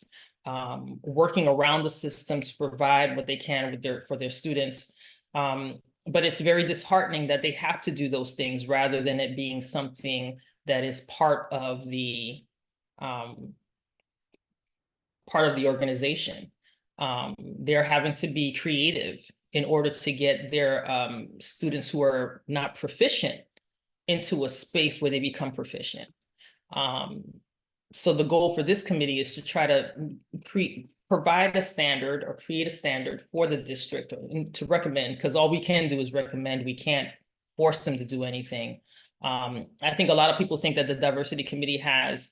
S3: working around the system to provide what they can with for their students. But it's very disheartening that they have to do those things rather than it being something that is part of the organization. They're having to be creative in order to get their students who are not proficient into a space where they become proficient. So the goal for this committee is to try to provide a standard or create a standard for the district to recommend, because all we can do is recommend. We can't force them to do anything. I think a lot of people think that the diversity committee has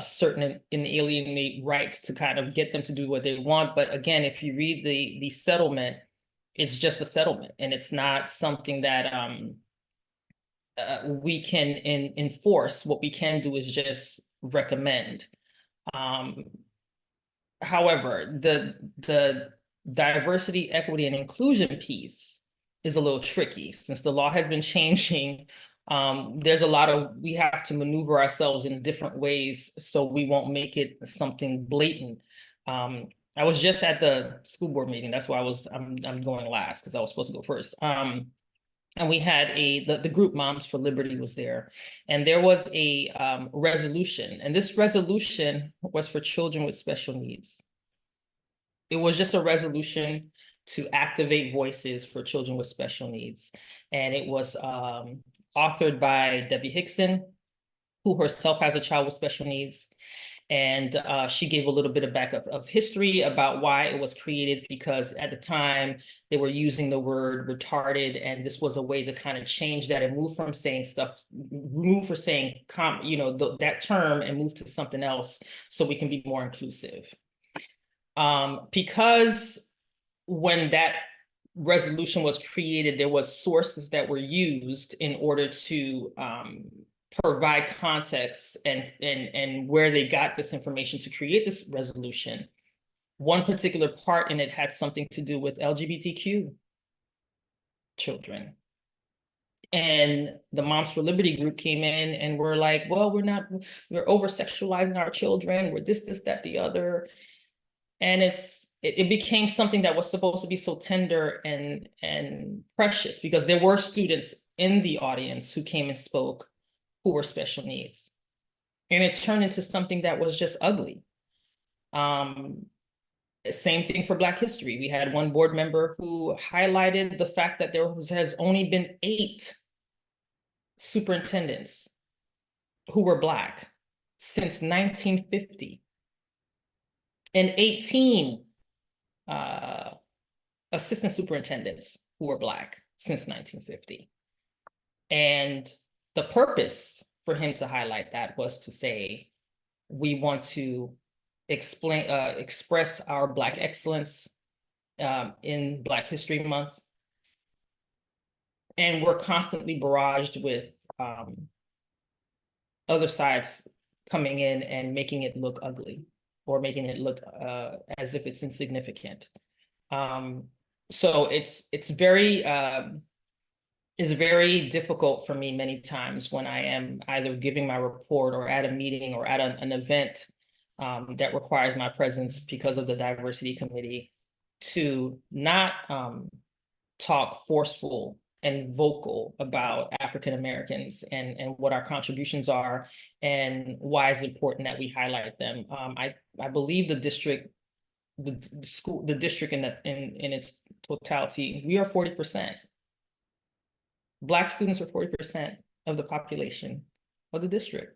S3: certain inalienate rights to kind of get them to do what they want. But again, if you read the settlement, it's just a settlement, and it's not something that we can enforce. What we can do is just recommend. However, the diversity, equity, and inclusion piece is a little tricky since the law has been changing. There's a lot of, we have to maneuver ourselves in different ways so we won't make it something blatant. I was just at the school board meeting. That's why I'm going last because I was supposed to go first. And we had the group Moms for Liberty was there, and there was a resolution, and this resolution was for children with special needs. It was just a resolution to activate voices for children with special needs. And it was authored by Debbie Hickson, who herself has a child with special needs. And she gave a little bit of backup of history about why it was created, because at the time they were using the word retarded, and this was a way to kind of change that and move from saying that term and move to something else so we can be more inclusive. Because when that resolution was created, there was sources that were used in order to provide context and where they got this information to create this resolution. One particular part in it had something to do with LGBTQ children. And the Moms for Liberty group came in and were like, well, we're over-sexualizing our children, we're this, that, the other. And it became something that was supposed to be so tender and precious, because there were students in the audience who came and spoke who were special needs. And it turned into something that was just ugly. Same thing for Black History. We had one board member who highlighted the fact that there has only been 8 superintendents who were Black since 1950. And 18 assistant superintendents who were Black since 1950. And the purpose for him to highlight that was to say, we want to express our Black excellence in Black History Month. And we're constantly barraged with other sides coming in and making it look ugly, or making it look as if it's insignificant. So it's very difficult for me many times when I am either giving my report or at a meeting or at an event that requires my presence because of the diversity committee, to not talk forceful and vocal about African Americans and what our contributions are and why it's important that we highlight them. I believe the district in its totality, we are 40%. Black students are 40% of the population of the district.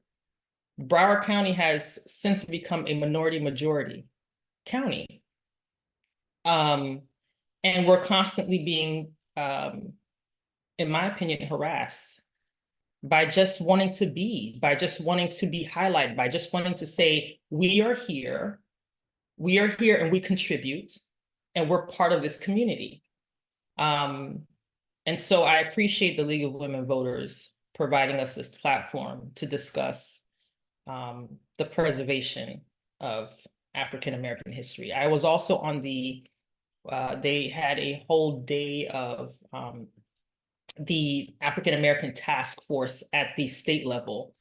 S3: Broward County has since become a minority majority county. And we're constantly being, in my opinion, harassed by just wanting to be, highlighted, by just wanting to say, we are here and we contribute, and we're part of this community. And so I appreciate the League of Women Voters providing us this platform to discuss the preservation of African-American history. I was also on they had a whole day of the African-American task force at the state level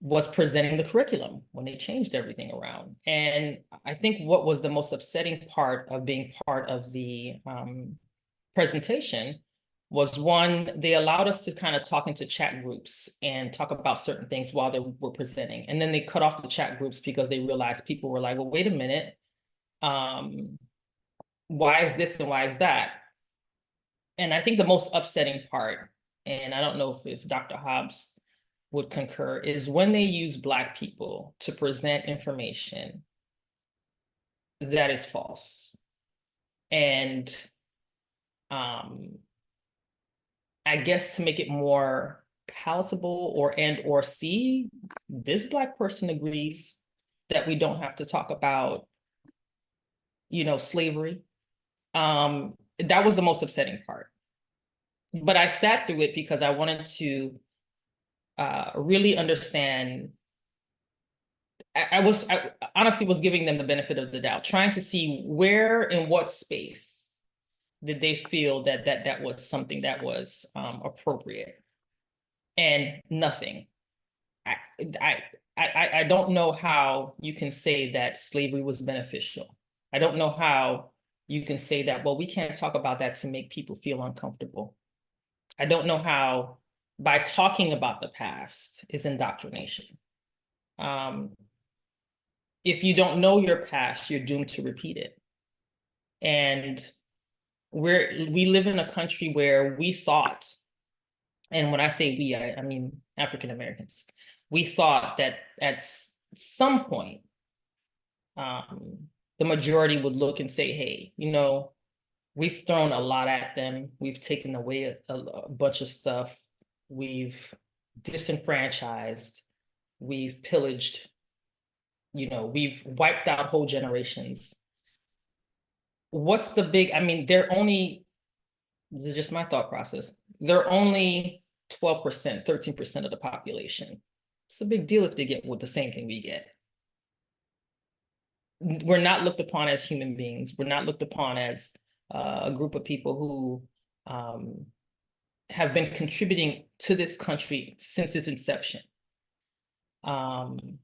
S3: was presenting the curriculum when they changed everything around. And I think what was the most upsetting part of being part of the presentation was, one, they allowed us to kind of talk into chat groups and talk about certain things while they were presenting. And then they cut off the chat groups because they realized people were like, well, wait a minute, why is this and why is that? And I think the most upsetting part, and I don't know if Dr. Hobbs would concur, is when they use Black people to present information that is false. And I guess to make it more palatable or see, this Black person agrees that we don't have to talk about, slavery. That was the most upsetting part. But I sat through it because I wanted to really understand. I honestly was giving them the benefit of the doubt, trying to see where, in what space did they feel that was something that was appropriate, and nothing. I don't know how you can say that slavery was beneficial. I don't know how you can say that, well, we can't talk about that to make people feel uncomfortable. I don't know how by talking about the past is indoctrination. If you don't know your past, you're doomed to repeat it. And we live in a country where we thought, and when I say we, I mean African Americans, we thought that at some point, the majority would look and say, hey, we've thrown a lot at them. We've taken away a bunch of stuff. We've disenfranchised. We've pillaged. We've wiped out whole generations. What's the big, this is just my thought process. They're only 12%, 13% of the population. It's a big deal if they get with the same thing we get. We're not looked upon as human beings. We're not looked upon as a group of people who have been contributing to this country since its inception. And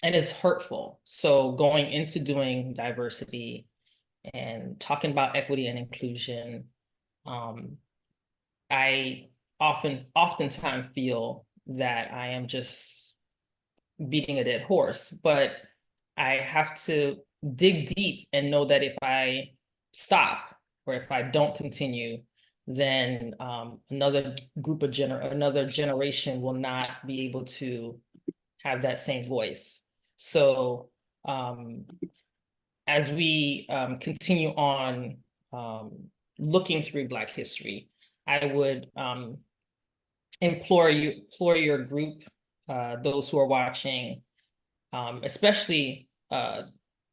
S3: it's hurtful. So going into doing diversity and talking about equity and inclusion, I oftentimes feel that I am just beating a dead horse, but I have to dig deep and know that if I stop or if I don't continue, then another generation will not be able to have that same voice. So as we continue on looking through Black history, I would implore your group, those who are watching, especially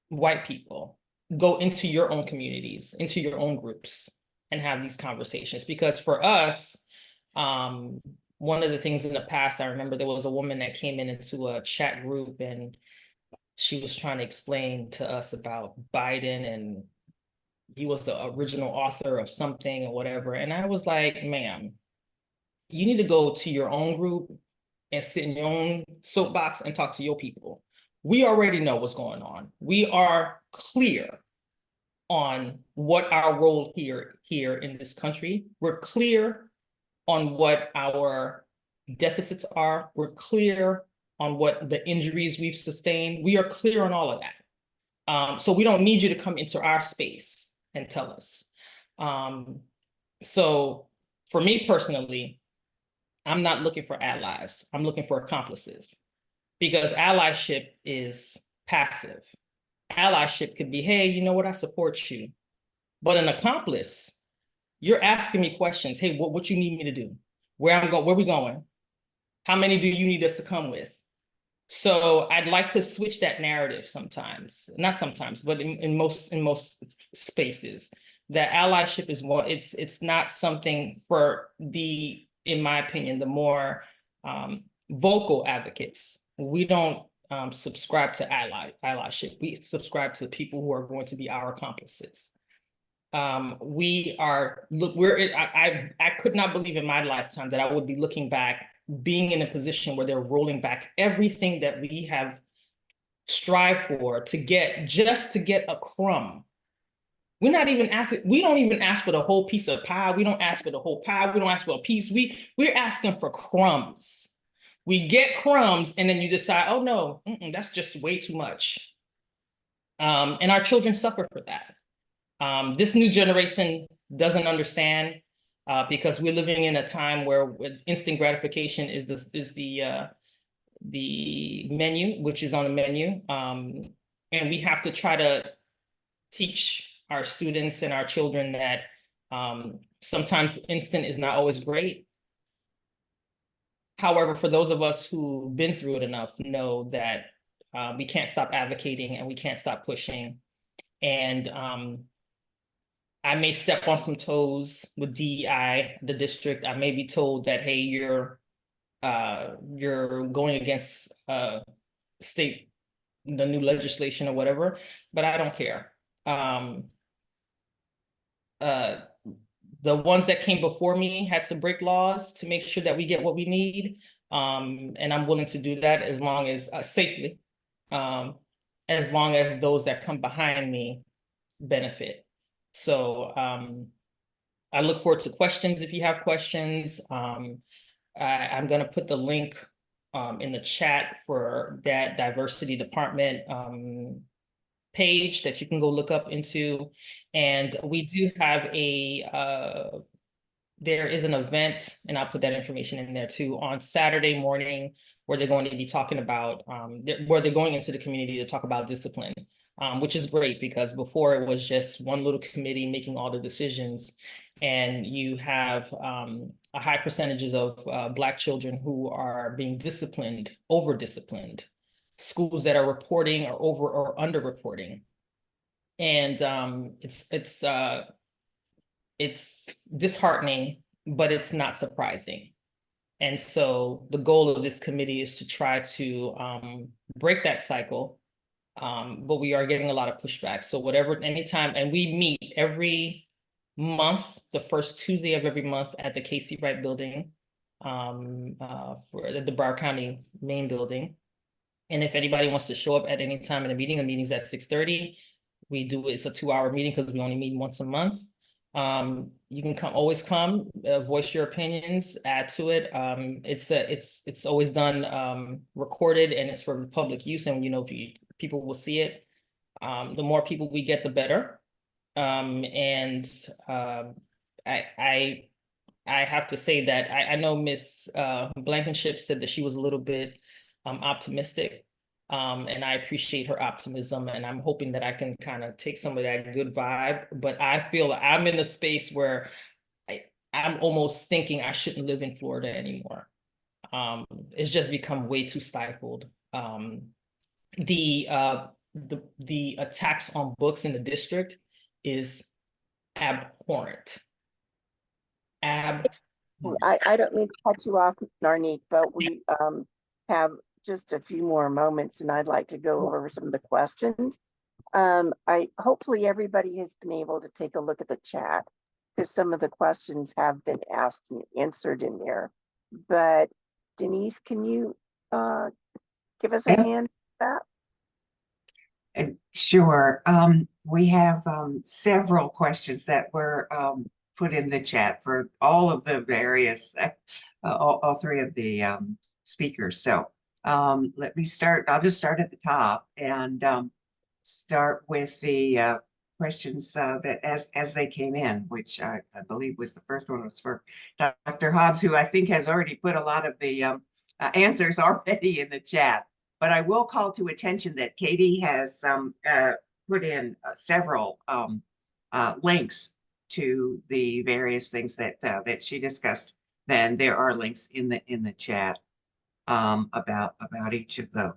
S3: white people, go into your own communities, into your own groups, and have these conversations. Because for us, one of the things in the past, I remember there was a woman that came into a chat group and she was trying to explain to us about Biden, and he was the original author of something or whatever. And I was like, ma'am, you need to go to your own group and sit in your own soapbox and talk to your people. We already know what's going on. We are clear on what our role here in this country. We're clear on what our deficits are. We're clear on what the injuries we've sustained. We are clear on all of that. So we don't need you to come into our space and tell us. So for me personally, I'm not looking for allies. I'm looking for accomplices, because allyship is passive. Allyship could be, hey, you know what, I support you. But an accomplice, you're asking me questions. Hey, what you need me to do? Where we going? How many do you need us to come with? So I'd like to switch that narrative sometimes, not sometimes, but in most spaces, that allyship is more, it's not something for the, in my opinion, the more vocal advocates. We don't subscribe to allyship. We subscribe to people who are going to be our accomplices. I could not believe in my lifetime that I would be looking back, being in a position where they're rolling back everything that we have strived for to get, just to get a crumb. We don't even ask for the whole piece of pie. We don't ask for the whole pie. We don't ask for a piece. We're asking for crumbs. We get crumbs and then you decide, oh no, that's just way too much. And our children suffer for that. This new generation doesn't understand because we're living in a time where instant gratification is the menu, which is on the menu. And we have to try to teach our students and our children that sometimes instant is not always great. However, for those of us who've been through it enough, know that we can't stop advocating and we can't stop pushing. And I may step on some toes with DEI, the district. I may be told that, hey, you're going against the new legislation or whatever, but I don't care. The ones that came before me had to break laws to make sure that we get what we need. And I'm willing to do that as long as safely, as long as those that come behind me benefit. So I look forward to questions if you have questions. I'm going to put the link in the chat for that diversity department page that you can go look up into. And we do have there is an event, and I'll put that information in there too, on Saturday morning, where they're going to be talking about, where they're going into the community to talk about discipline. Which is great because before it was just one little committee making all the decisions, and you have a high percentages of Black children who are being disciplined, over-disciplined, schools that are reporting or over or under-reporting. And it's disheartening, but it's not surprising. And so the goal of this committee is to try to break that cycle. But we are getting a lot of pushback. So anytime, and we meet every month, the first Tuesday of every month at the Casey Wright building, for the Broward County main building. And if anybody wants to show up at any time in the meeting's at 6:30. It's a 2-hour meeting because we only meet once a month. You can always come, voice your opinions, add to it. It's always done recorded, and it's for public use, and people will see it. The more people we get, the better. And I have to say that I know Miss Blankenship said that she was a little bit optimistic, and I appreciate her optimism, and I'm hoping that I can kind of take some of that good vibe. But I feel like I'm in a space where I'm almost thinking I shouldn't live in Florida anymore. It's just become way too stifled. The attacks on books in the district is abhorrent.
S1: I don't mean to cut you off, Narnike, but we have just a few more moments, and I'd like to go over some of the questions. Hopefully everybody has been able to take a look at the chat, because some of the questions have been asked and answered in there. But Denise, can you give us a hand with that?
S5: Sure. We have several questions that were put in the chat for all of the various, all three of the speakers. So let me start. I'll just start at the top and start with the questions that as they came in, which I believe was the first one was for Dr. Hobbs, who I think has already put a lot of the answers already in the chat. but I will call to attention that Katie has put in several links to the various things that that she discussed. Then there are links in the chat about each of them.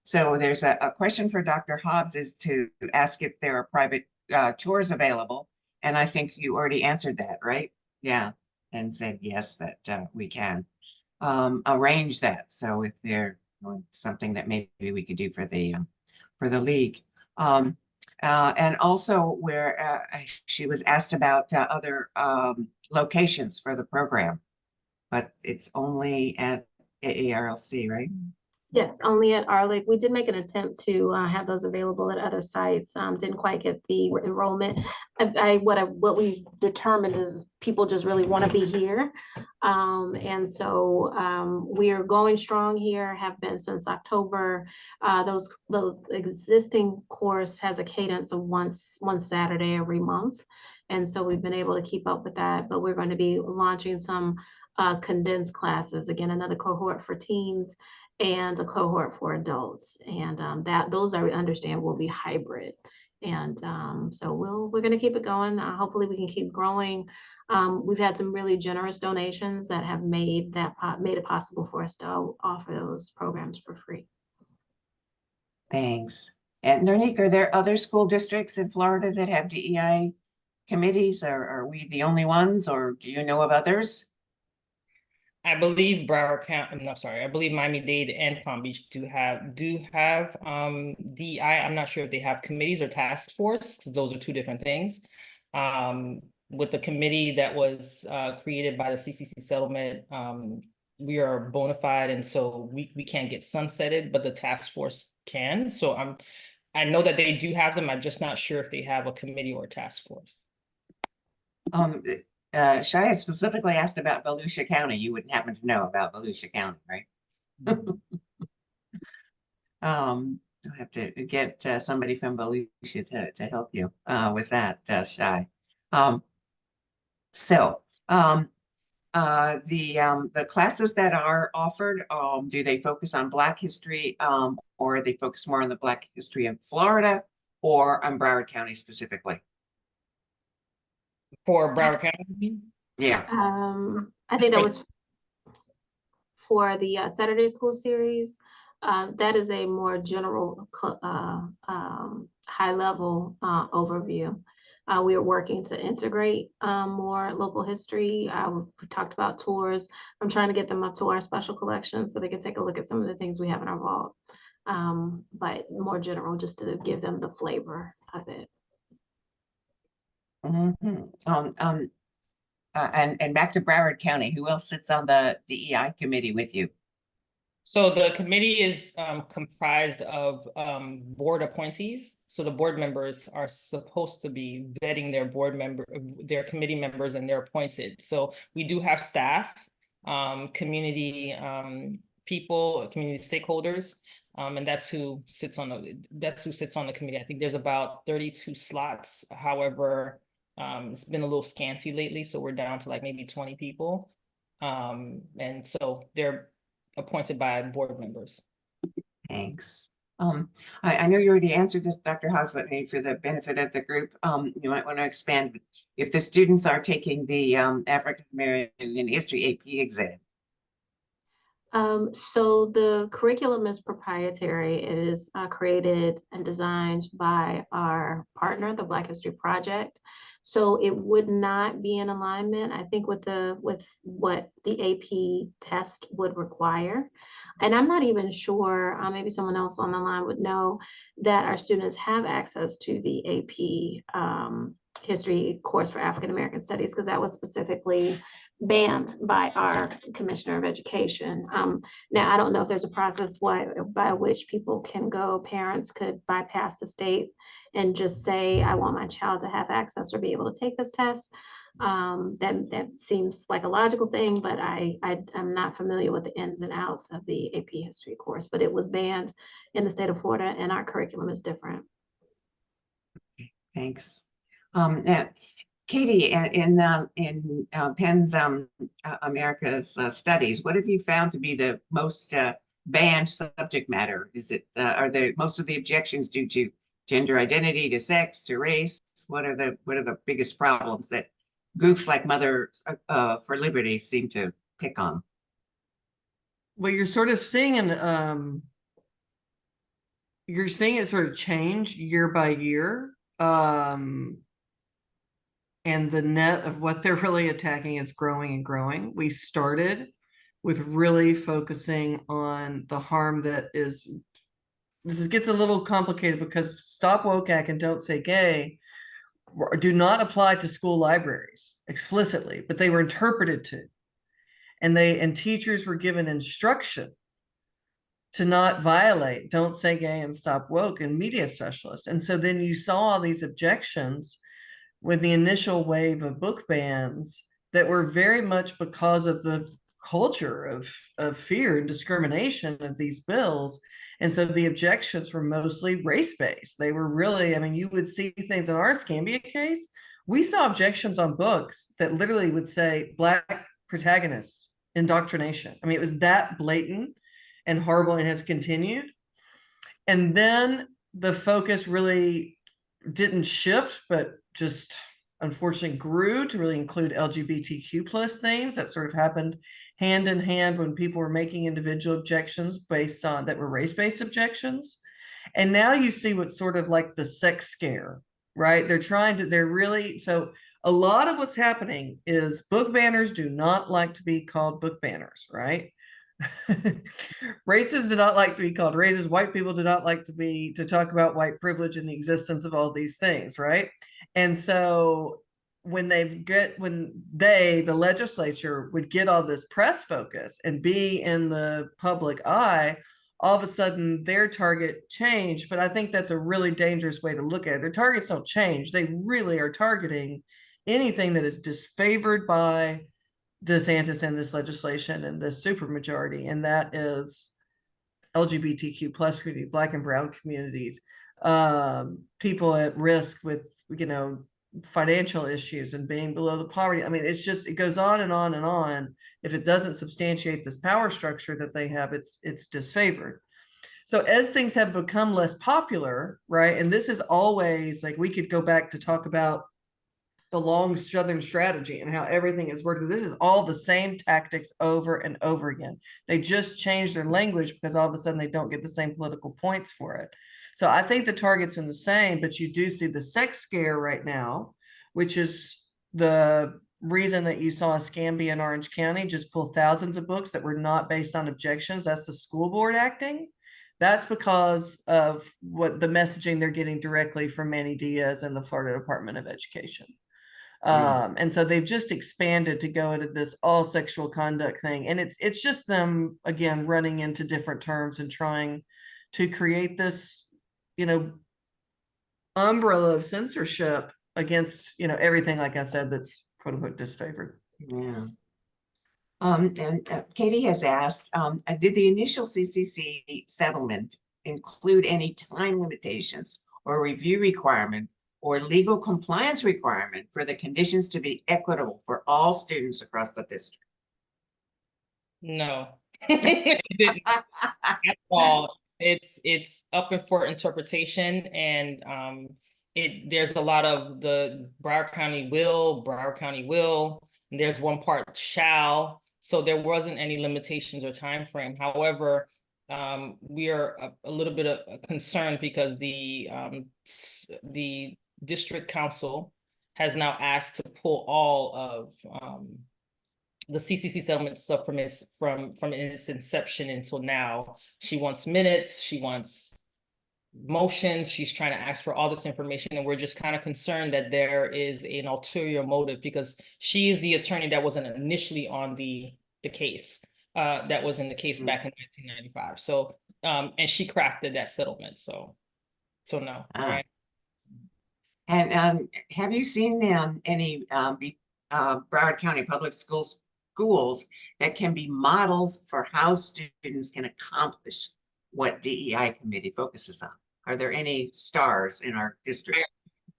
S5: So there's a question for Dr. Hobbs, is to ask if there are private tours available. And I think you already answered that, right? Yeah, and said yes, that we can arrange that. So if there's something that maybe we could do for the league. And also where she was asked about other locations for the program, but it's only at AARLC, right?
S4: Yes, only at our league. We did make an attempt to have those available at other sites. Didn't quite get the enrollment. What we determined is people just really want to be here. And so we are going strong here, have been since October. The existing course has a cadence of one Saturday every month. And so we've been able to keep up with that, but we're going to be launching some condensed classes, again, another cohort for teens and a cohort for adults. And those I understand will be hybrid. And so we're going to keep it going. Hopefully we can keep growing. We've had some really generous donations that have made it possible for us to offer those programs for free.
S5: Thanks. And Narnike, are there other school districts in Florida that have DEI committees, or are we the only ones, or do you know of others?
S3: I believe Broward County, no, sorry, I believe Miami-Dade and Palm Beach do have DEI. I'm not sure if they have committees or task force, 'cause those are two different things. With the committee that was created by the CCC settlement, we are bona fide, and so we can't get sunsetted, but the task force can. So I know that they do have them. I'm just not sure if they have a committee or a task force.
S5: Shia specifically asked about Volusia County. You wouldn't happen to know about Volusia County, right? I'll have to get somebody from Volusia to help you with that, Shai. The classes that are offered, do they focus on Black history, or they focus more on the Black history of Florida, or on Broward County specifically?
S3: For Broward County?
S5: Yeah.
S4: I think that was for the Saturday School series. That is a more general, high-level overview. We are working to integrate more local history. We talked about tours. I'm trying to get them up to our special collection so they can take a look at some of the things we have in our vault. But more general, just to give them the flavor of it.
S5: Mm-hmm. And back to Broward County, who else sits on the DEI committee with you?
S3: So the committee is comprised of board appointees. So the board members are supposed to be vetting their committee members, and they're appointed. So we do have staff, community people, community stakeholders, and that's who sits on the committee. I think there's about 32 slots. However, it's been a little scanty lately, so we're down to like maybe 20 people. And so they're appointed by board members.
S5: Thanks. I know you already answered this, Dr. Hobbs, but maybe for the benefit of the group, you might want to expand. If the students are taking the African American History AP exam.
S4: So the curriculum is proprietary. It is created and designed by our partner, the Black History Project. So it would not be in alignment, I think, with what the AP test would require. And I'm not even sure, maybe someone else on the line would know, that our students have access to the AP history course for African American Studies, because that was specifically banned by our Commissioner of Education. Now, I don't know if there's a process by which people can go, parents could bypass the state and just say, I want my child to have access or be able to take this test. That seems like a logical thing, but I'm not familiar with the ins and outs of the AP history course, but it was banned in the state of Florida, and our curriculum is different.
S5: Thanks. Now, Katie, in Penn's America's Studies, what have you found to be the most banned subject matter? Is it, are there most of the objections due to gender identity, to sex, to race? What are the biggest problems that groups like Mothers for Liberty seem to pick on?
S2: Well, you're sort of seeing you're seeing it sort of change year by year. And the net of what they're really attacking is growing and growing. We started with really focusing on the harm that is, gets a little complicated because Stop Woke-Ack and Don't Say Gay do not apply to school libraries explicitly, but they were interpreted to. And teachers were given instruction to not violate Don't Say Gay and Stop Woke and media specialists. And so then you saw all these objections with the initial wave of book bans that were very much because of the culture of fear and discrimination of these bills. And so the objections were mostly race-based. They were really, I mean, you would see things in our Scambia case. We saw objections on books that literally would say Black protagonist indoctrination. I mean, it was that blatant and horrible, and has continued. And then the focus really didn't shift, but just unfortunately grew to really include LGBTQ plus themes. That sort of happened hand in hand when people were making individual objections based on that were race-based objections. And now you see what's sort of like the sex scare, right? They're really, so a lot of what's happening is book banners do not like to be called book banners, right? Races do not like to be called races. White people do not like to talk about white privilege and the existence of all these things, right? And so when the legislature would get all this press focus and be in the public eye, all of a sudden their target changed. But I think that's a really dangerous way to look at it. Their targets don't change. They really are targeting anything that is disfavored by DeSantis and this legislation and this supermajority, and that is LGBTQ plus community, Black and brown communities, people at risk with, financial issues and being below the poverty. I mean, it goes on and on and on. If it doesn't substantiate this power structure that they have, it's disfavored. So as things have become less popular, right? And this is always like, we could go back to talk about the long Southern strategy and how everything is working. This is all the same tactics over and over again. They just change their language because all of a sudden they don't get the same political points for it. So I think the target's been the same, but you do see the sex scare right now, which is the reason that you saw Escambia and Orange County just pull thousands of books that were not based on objections. That's the school board acting. That's because of what the messaging they're getting directly from Manny Diaz and the Florida Department of Education. And so they've just expanded to go into this all sexual conduct thing. And it's just them, again, running into different terms and trying to create this, umbrella of censorship against, everything, like I said, that's quote unquote disfavored.
S5: Yeah. And Katie has asked, did the initial CCC settlement include any time limitations or review requirement or legal compliance requirement for the conditions to be equitable for all students across the district?
S3: No, it didn't at all. It's up for interpretation, and there's a lot of the Broward County will, and there's one part shall, so there wasn't any limitations or time frame. However, we are a little bit concerned because the district council has now asked to pull all of the CCC settlement stuff from its inception until now. She wants minutes, she wants motions, she's trying to ask for all this information, and we're just kind of concerned that there is an ulterior motive because she is the attorney that wasn't initially on the case, that was in the case back in 1995. So, and she crafted that settlement. So no, right?
S5: And have you seen any Broward County Public Schools that can be models for how students can accomplish what DEI committee focuses on? Are there any stars in our district?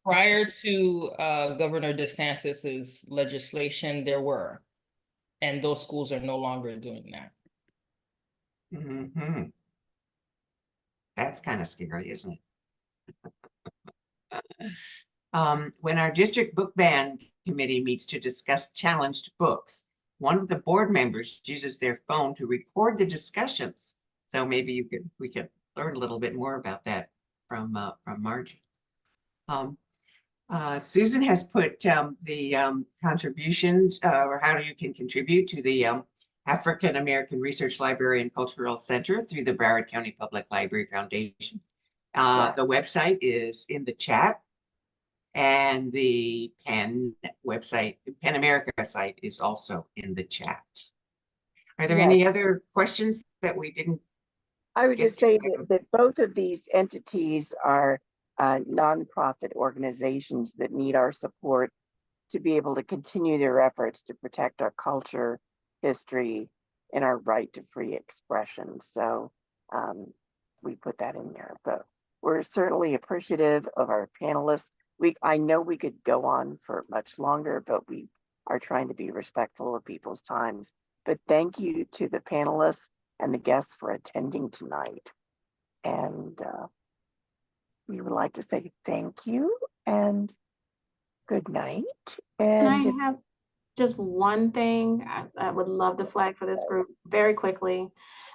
S3: Prior to Governor DeSantis's legislation, there were, and those schools are no longer doing that.
S5: Mhm. That's kind of scary, isn't it? When our district book ban committee meets to discuss challenged books, one of the board members uses their phone to record the discussions. So maybe we could learn a little bit more about that from Margie. Susan has put the contributions or how you can contribute to the African American Research Library and Cultural Center through the Broward County Public Library Foundation. The website is in the chat, and the PEN website, PEN America site is also in the chat. Are there any other questions that we didn't?
S1: I would
S5: get
S1: just
S5: to?
S1: say that both of these entities are nonprofit organizations that need our support to be able to continue their efforts to protect our culture, history, and our right to free expression. So we put that in there, but we're certainly appreciative of our panelists. I know we could go on for much longer, but we are trying to be respectful of people's times. But thank you to the panelists and the guests for attending tonight. And we would like to say thank you and good night.
S4: Can I
S1: And
S4: have just one thing I would love to flag for this group very quickly?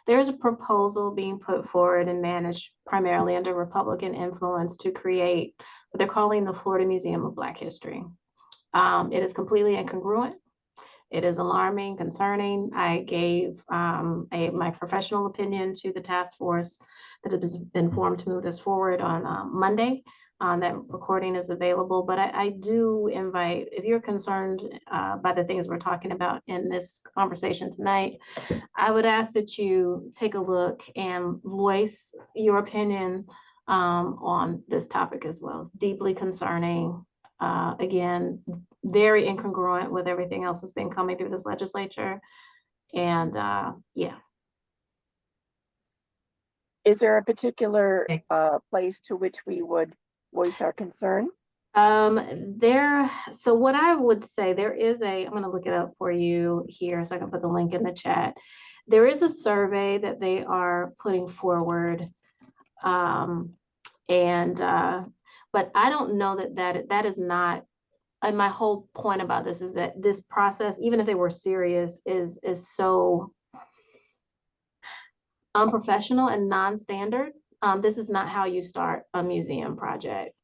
S4: There's a proposal being put forward and managed primarily under Republican influence to create what they're calling the Florida Museum of Black History. It is completely incongruent. It is alarming, concerning. I gave my professional opinion to the task force that has been formed to move this forward on Monday. That recording is available, but I do invite, if you're concerned by the things we're talking about in this conversation tonight, I would ask that you take a look and voice your opinion on this topic as well. It's deeply concerning. Again, very incongruent with everything else that's been coming through this legislature. And yeah.
S1: is there a particular place to which we would voice our concern?
S4: So what I would say, I'm going to look it up for you here so I can put the link in the chat. There is a survey that they are putting forward. But I don't know that is not, and my whole point about this is that this process, even if they were serious, is so unprofessional and non-standard. This is not how you start a museum project.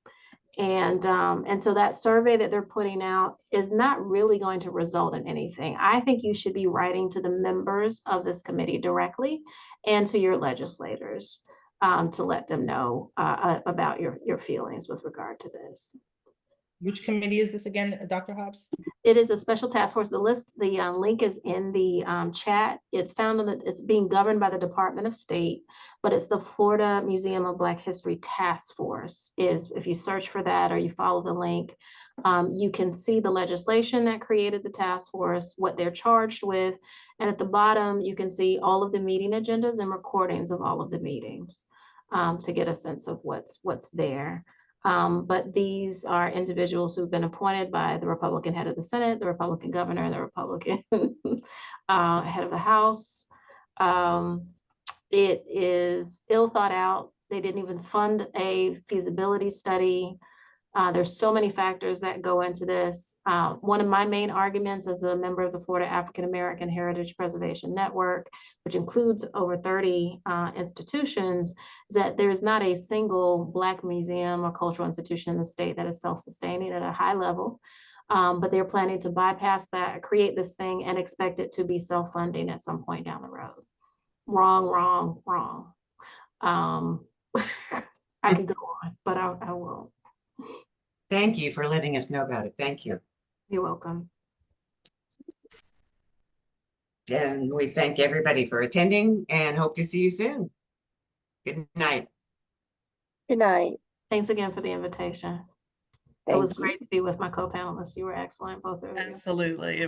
S4: And so that survey that they're putting out is not really going to result in anything. I think you should be writing to the members of this committee directly and to your legislators to let them know about your feelings with regard to this.
S3: Which committee is this again, Dr. Hobbs?
S4: It is a special task force. The link is in the chat. It's it's being governed by the Department of State, but it's the Florida Museum of Black History Task Force. If you search for that or you follow the link, you can see the legislation that created the task force, what they're charged with, and at the bottom you can see all of the meeting agendas and recordings of all of the meetings to get a sense of what's there. But these are individuals who've been appointed by the Republican head of the Senate, the Republican governor, and the Republican head of the House. It is ill thought out. They didn't even fund a feasibility study. There's so many factors that go into this. One of my main arguments as a member of the Florida African American Heritage Preservation Network, which includes over 30 institutions, is that there's not a single Black museum or cultural institution in the state that is self-sustaining at a high level. But they're planning to bypass that, create this thing, and expect it to be self-funding at some point down the road. Wrong, wrong, wrong. I could go on, but I won't.
S5: Thank you for letting us know about it. Thank you.
S4: You're welcome.
S5: And we thank everybody for attending and hope to see you soon. Good night.
S1: Good night.
S4: Thanks again for the invitation. It was great to be with my co-panelists. You were excellent, both of you.
S2: Absolutely.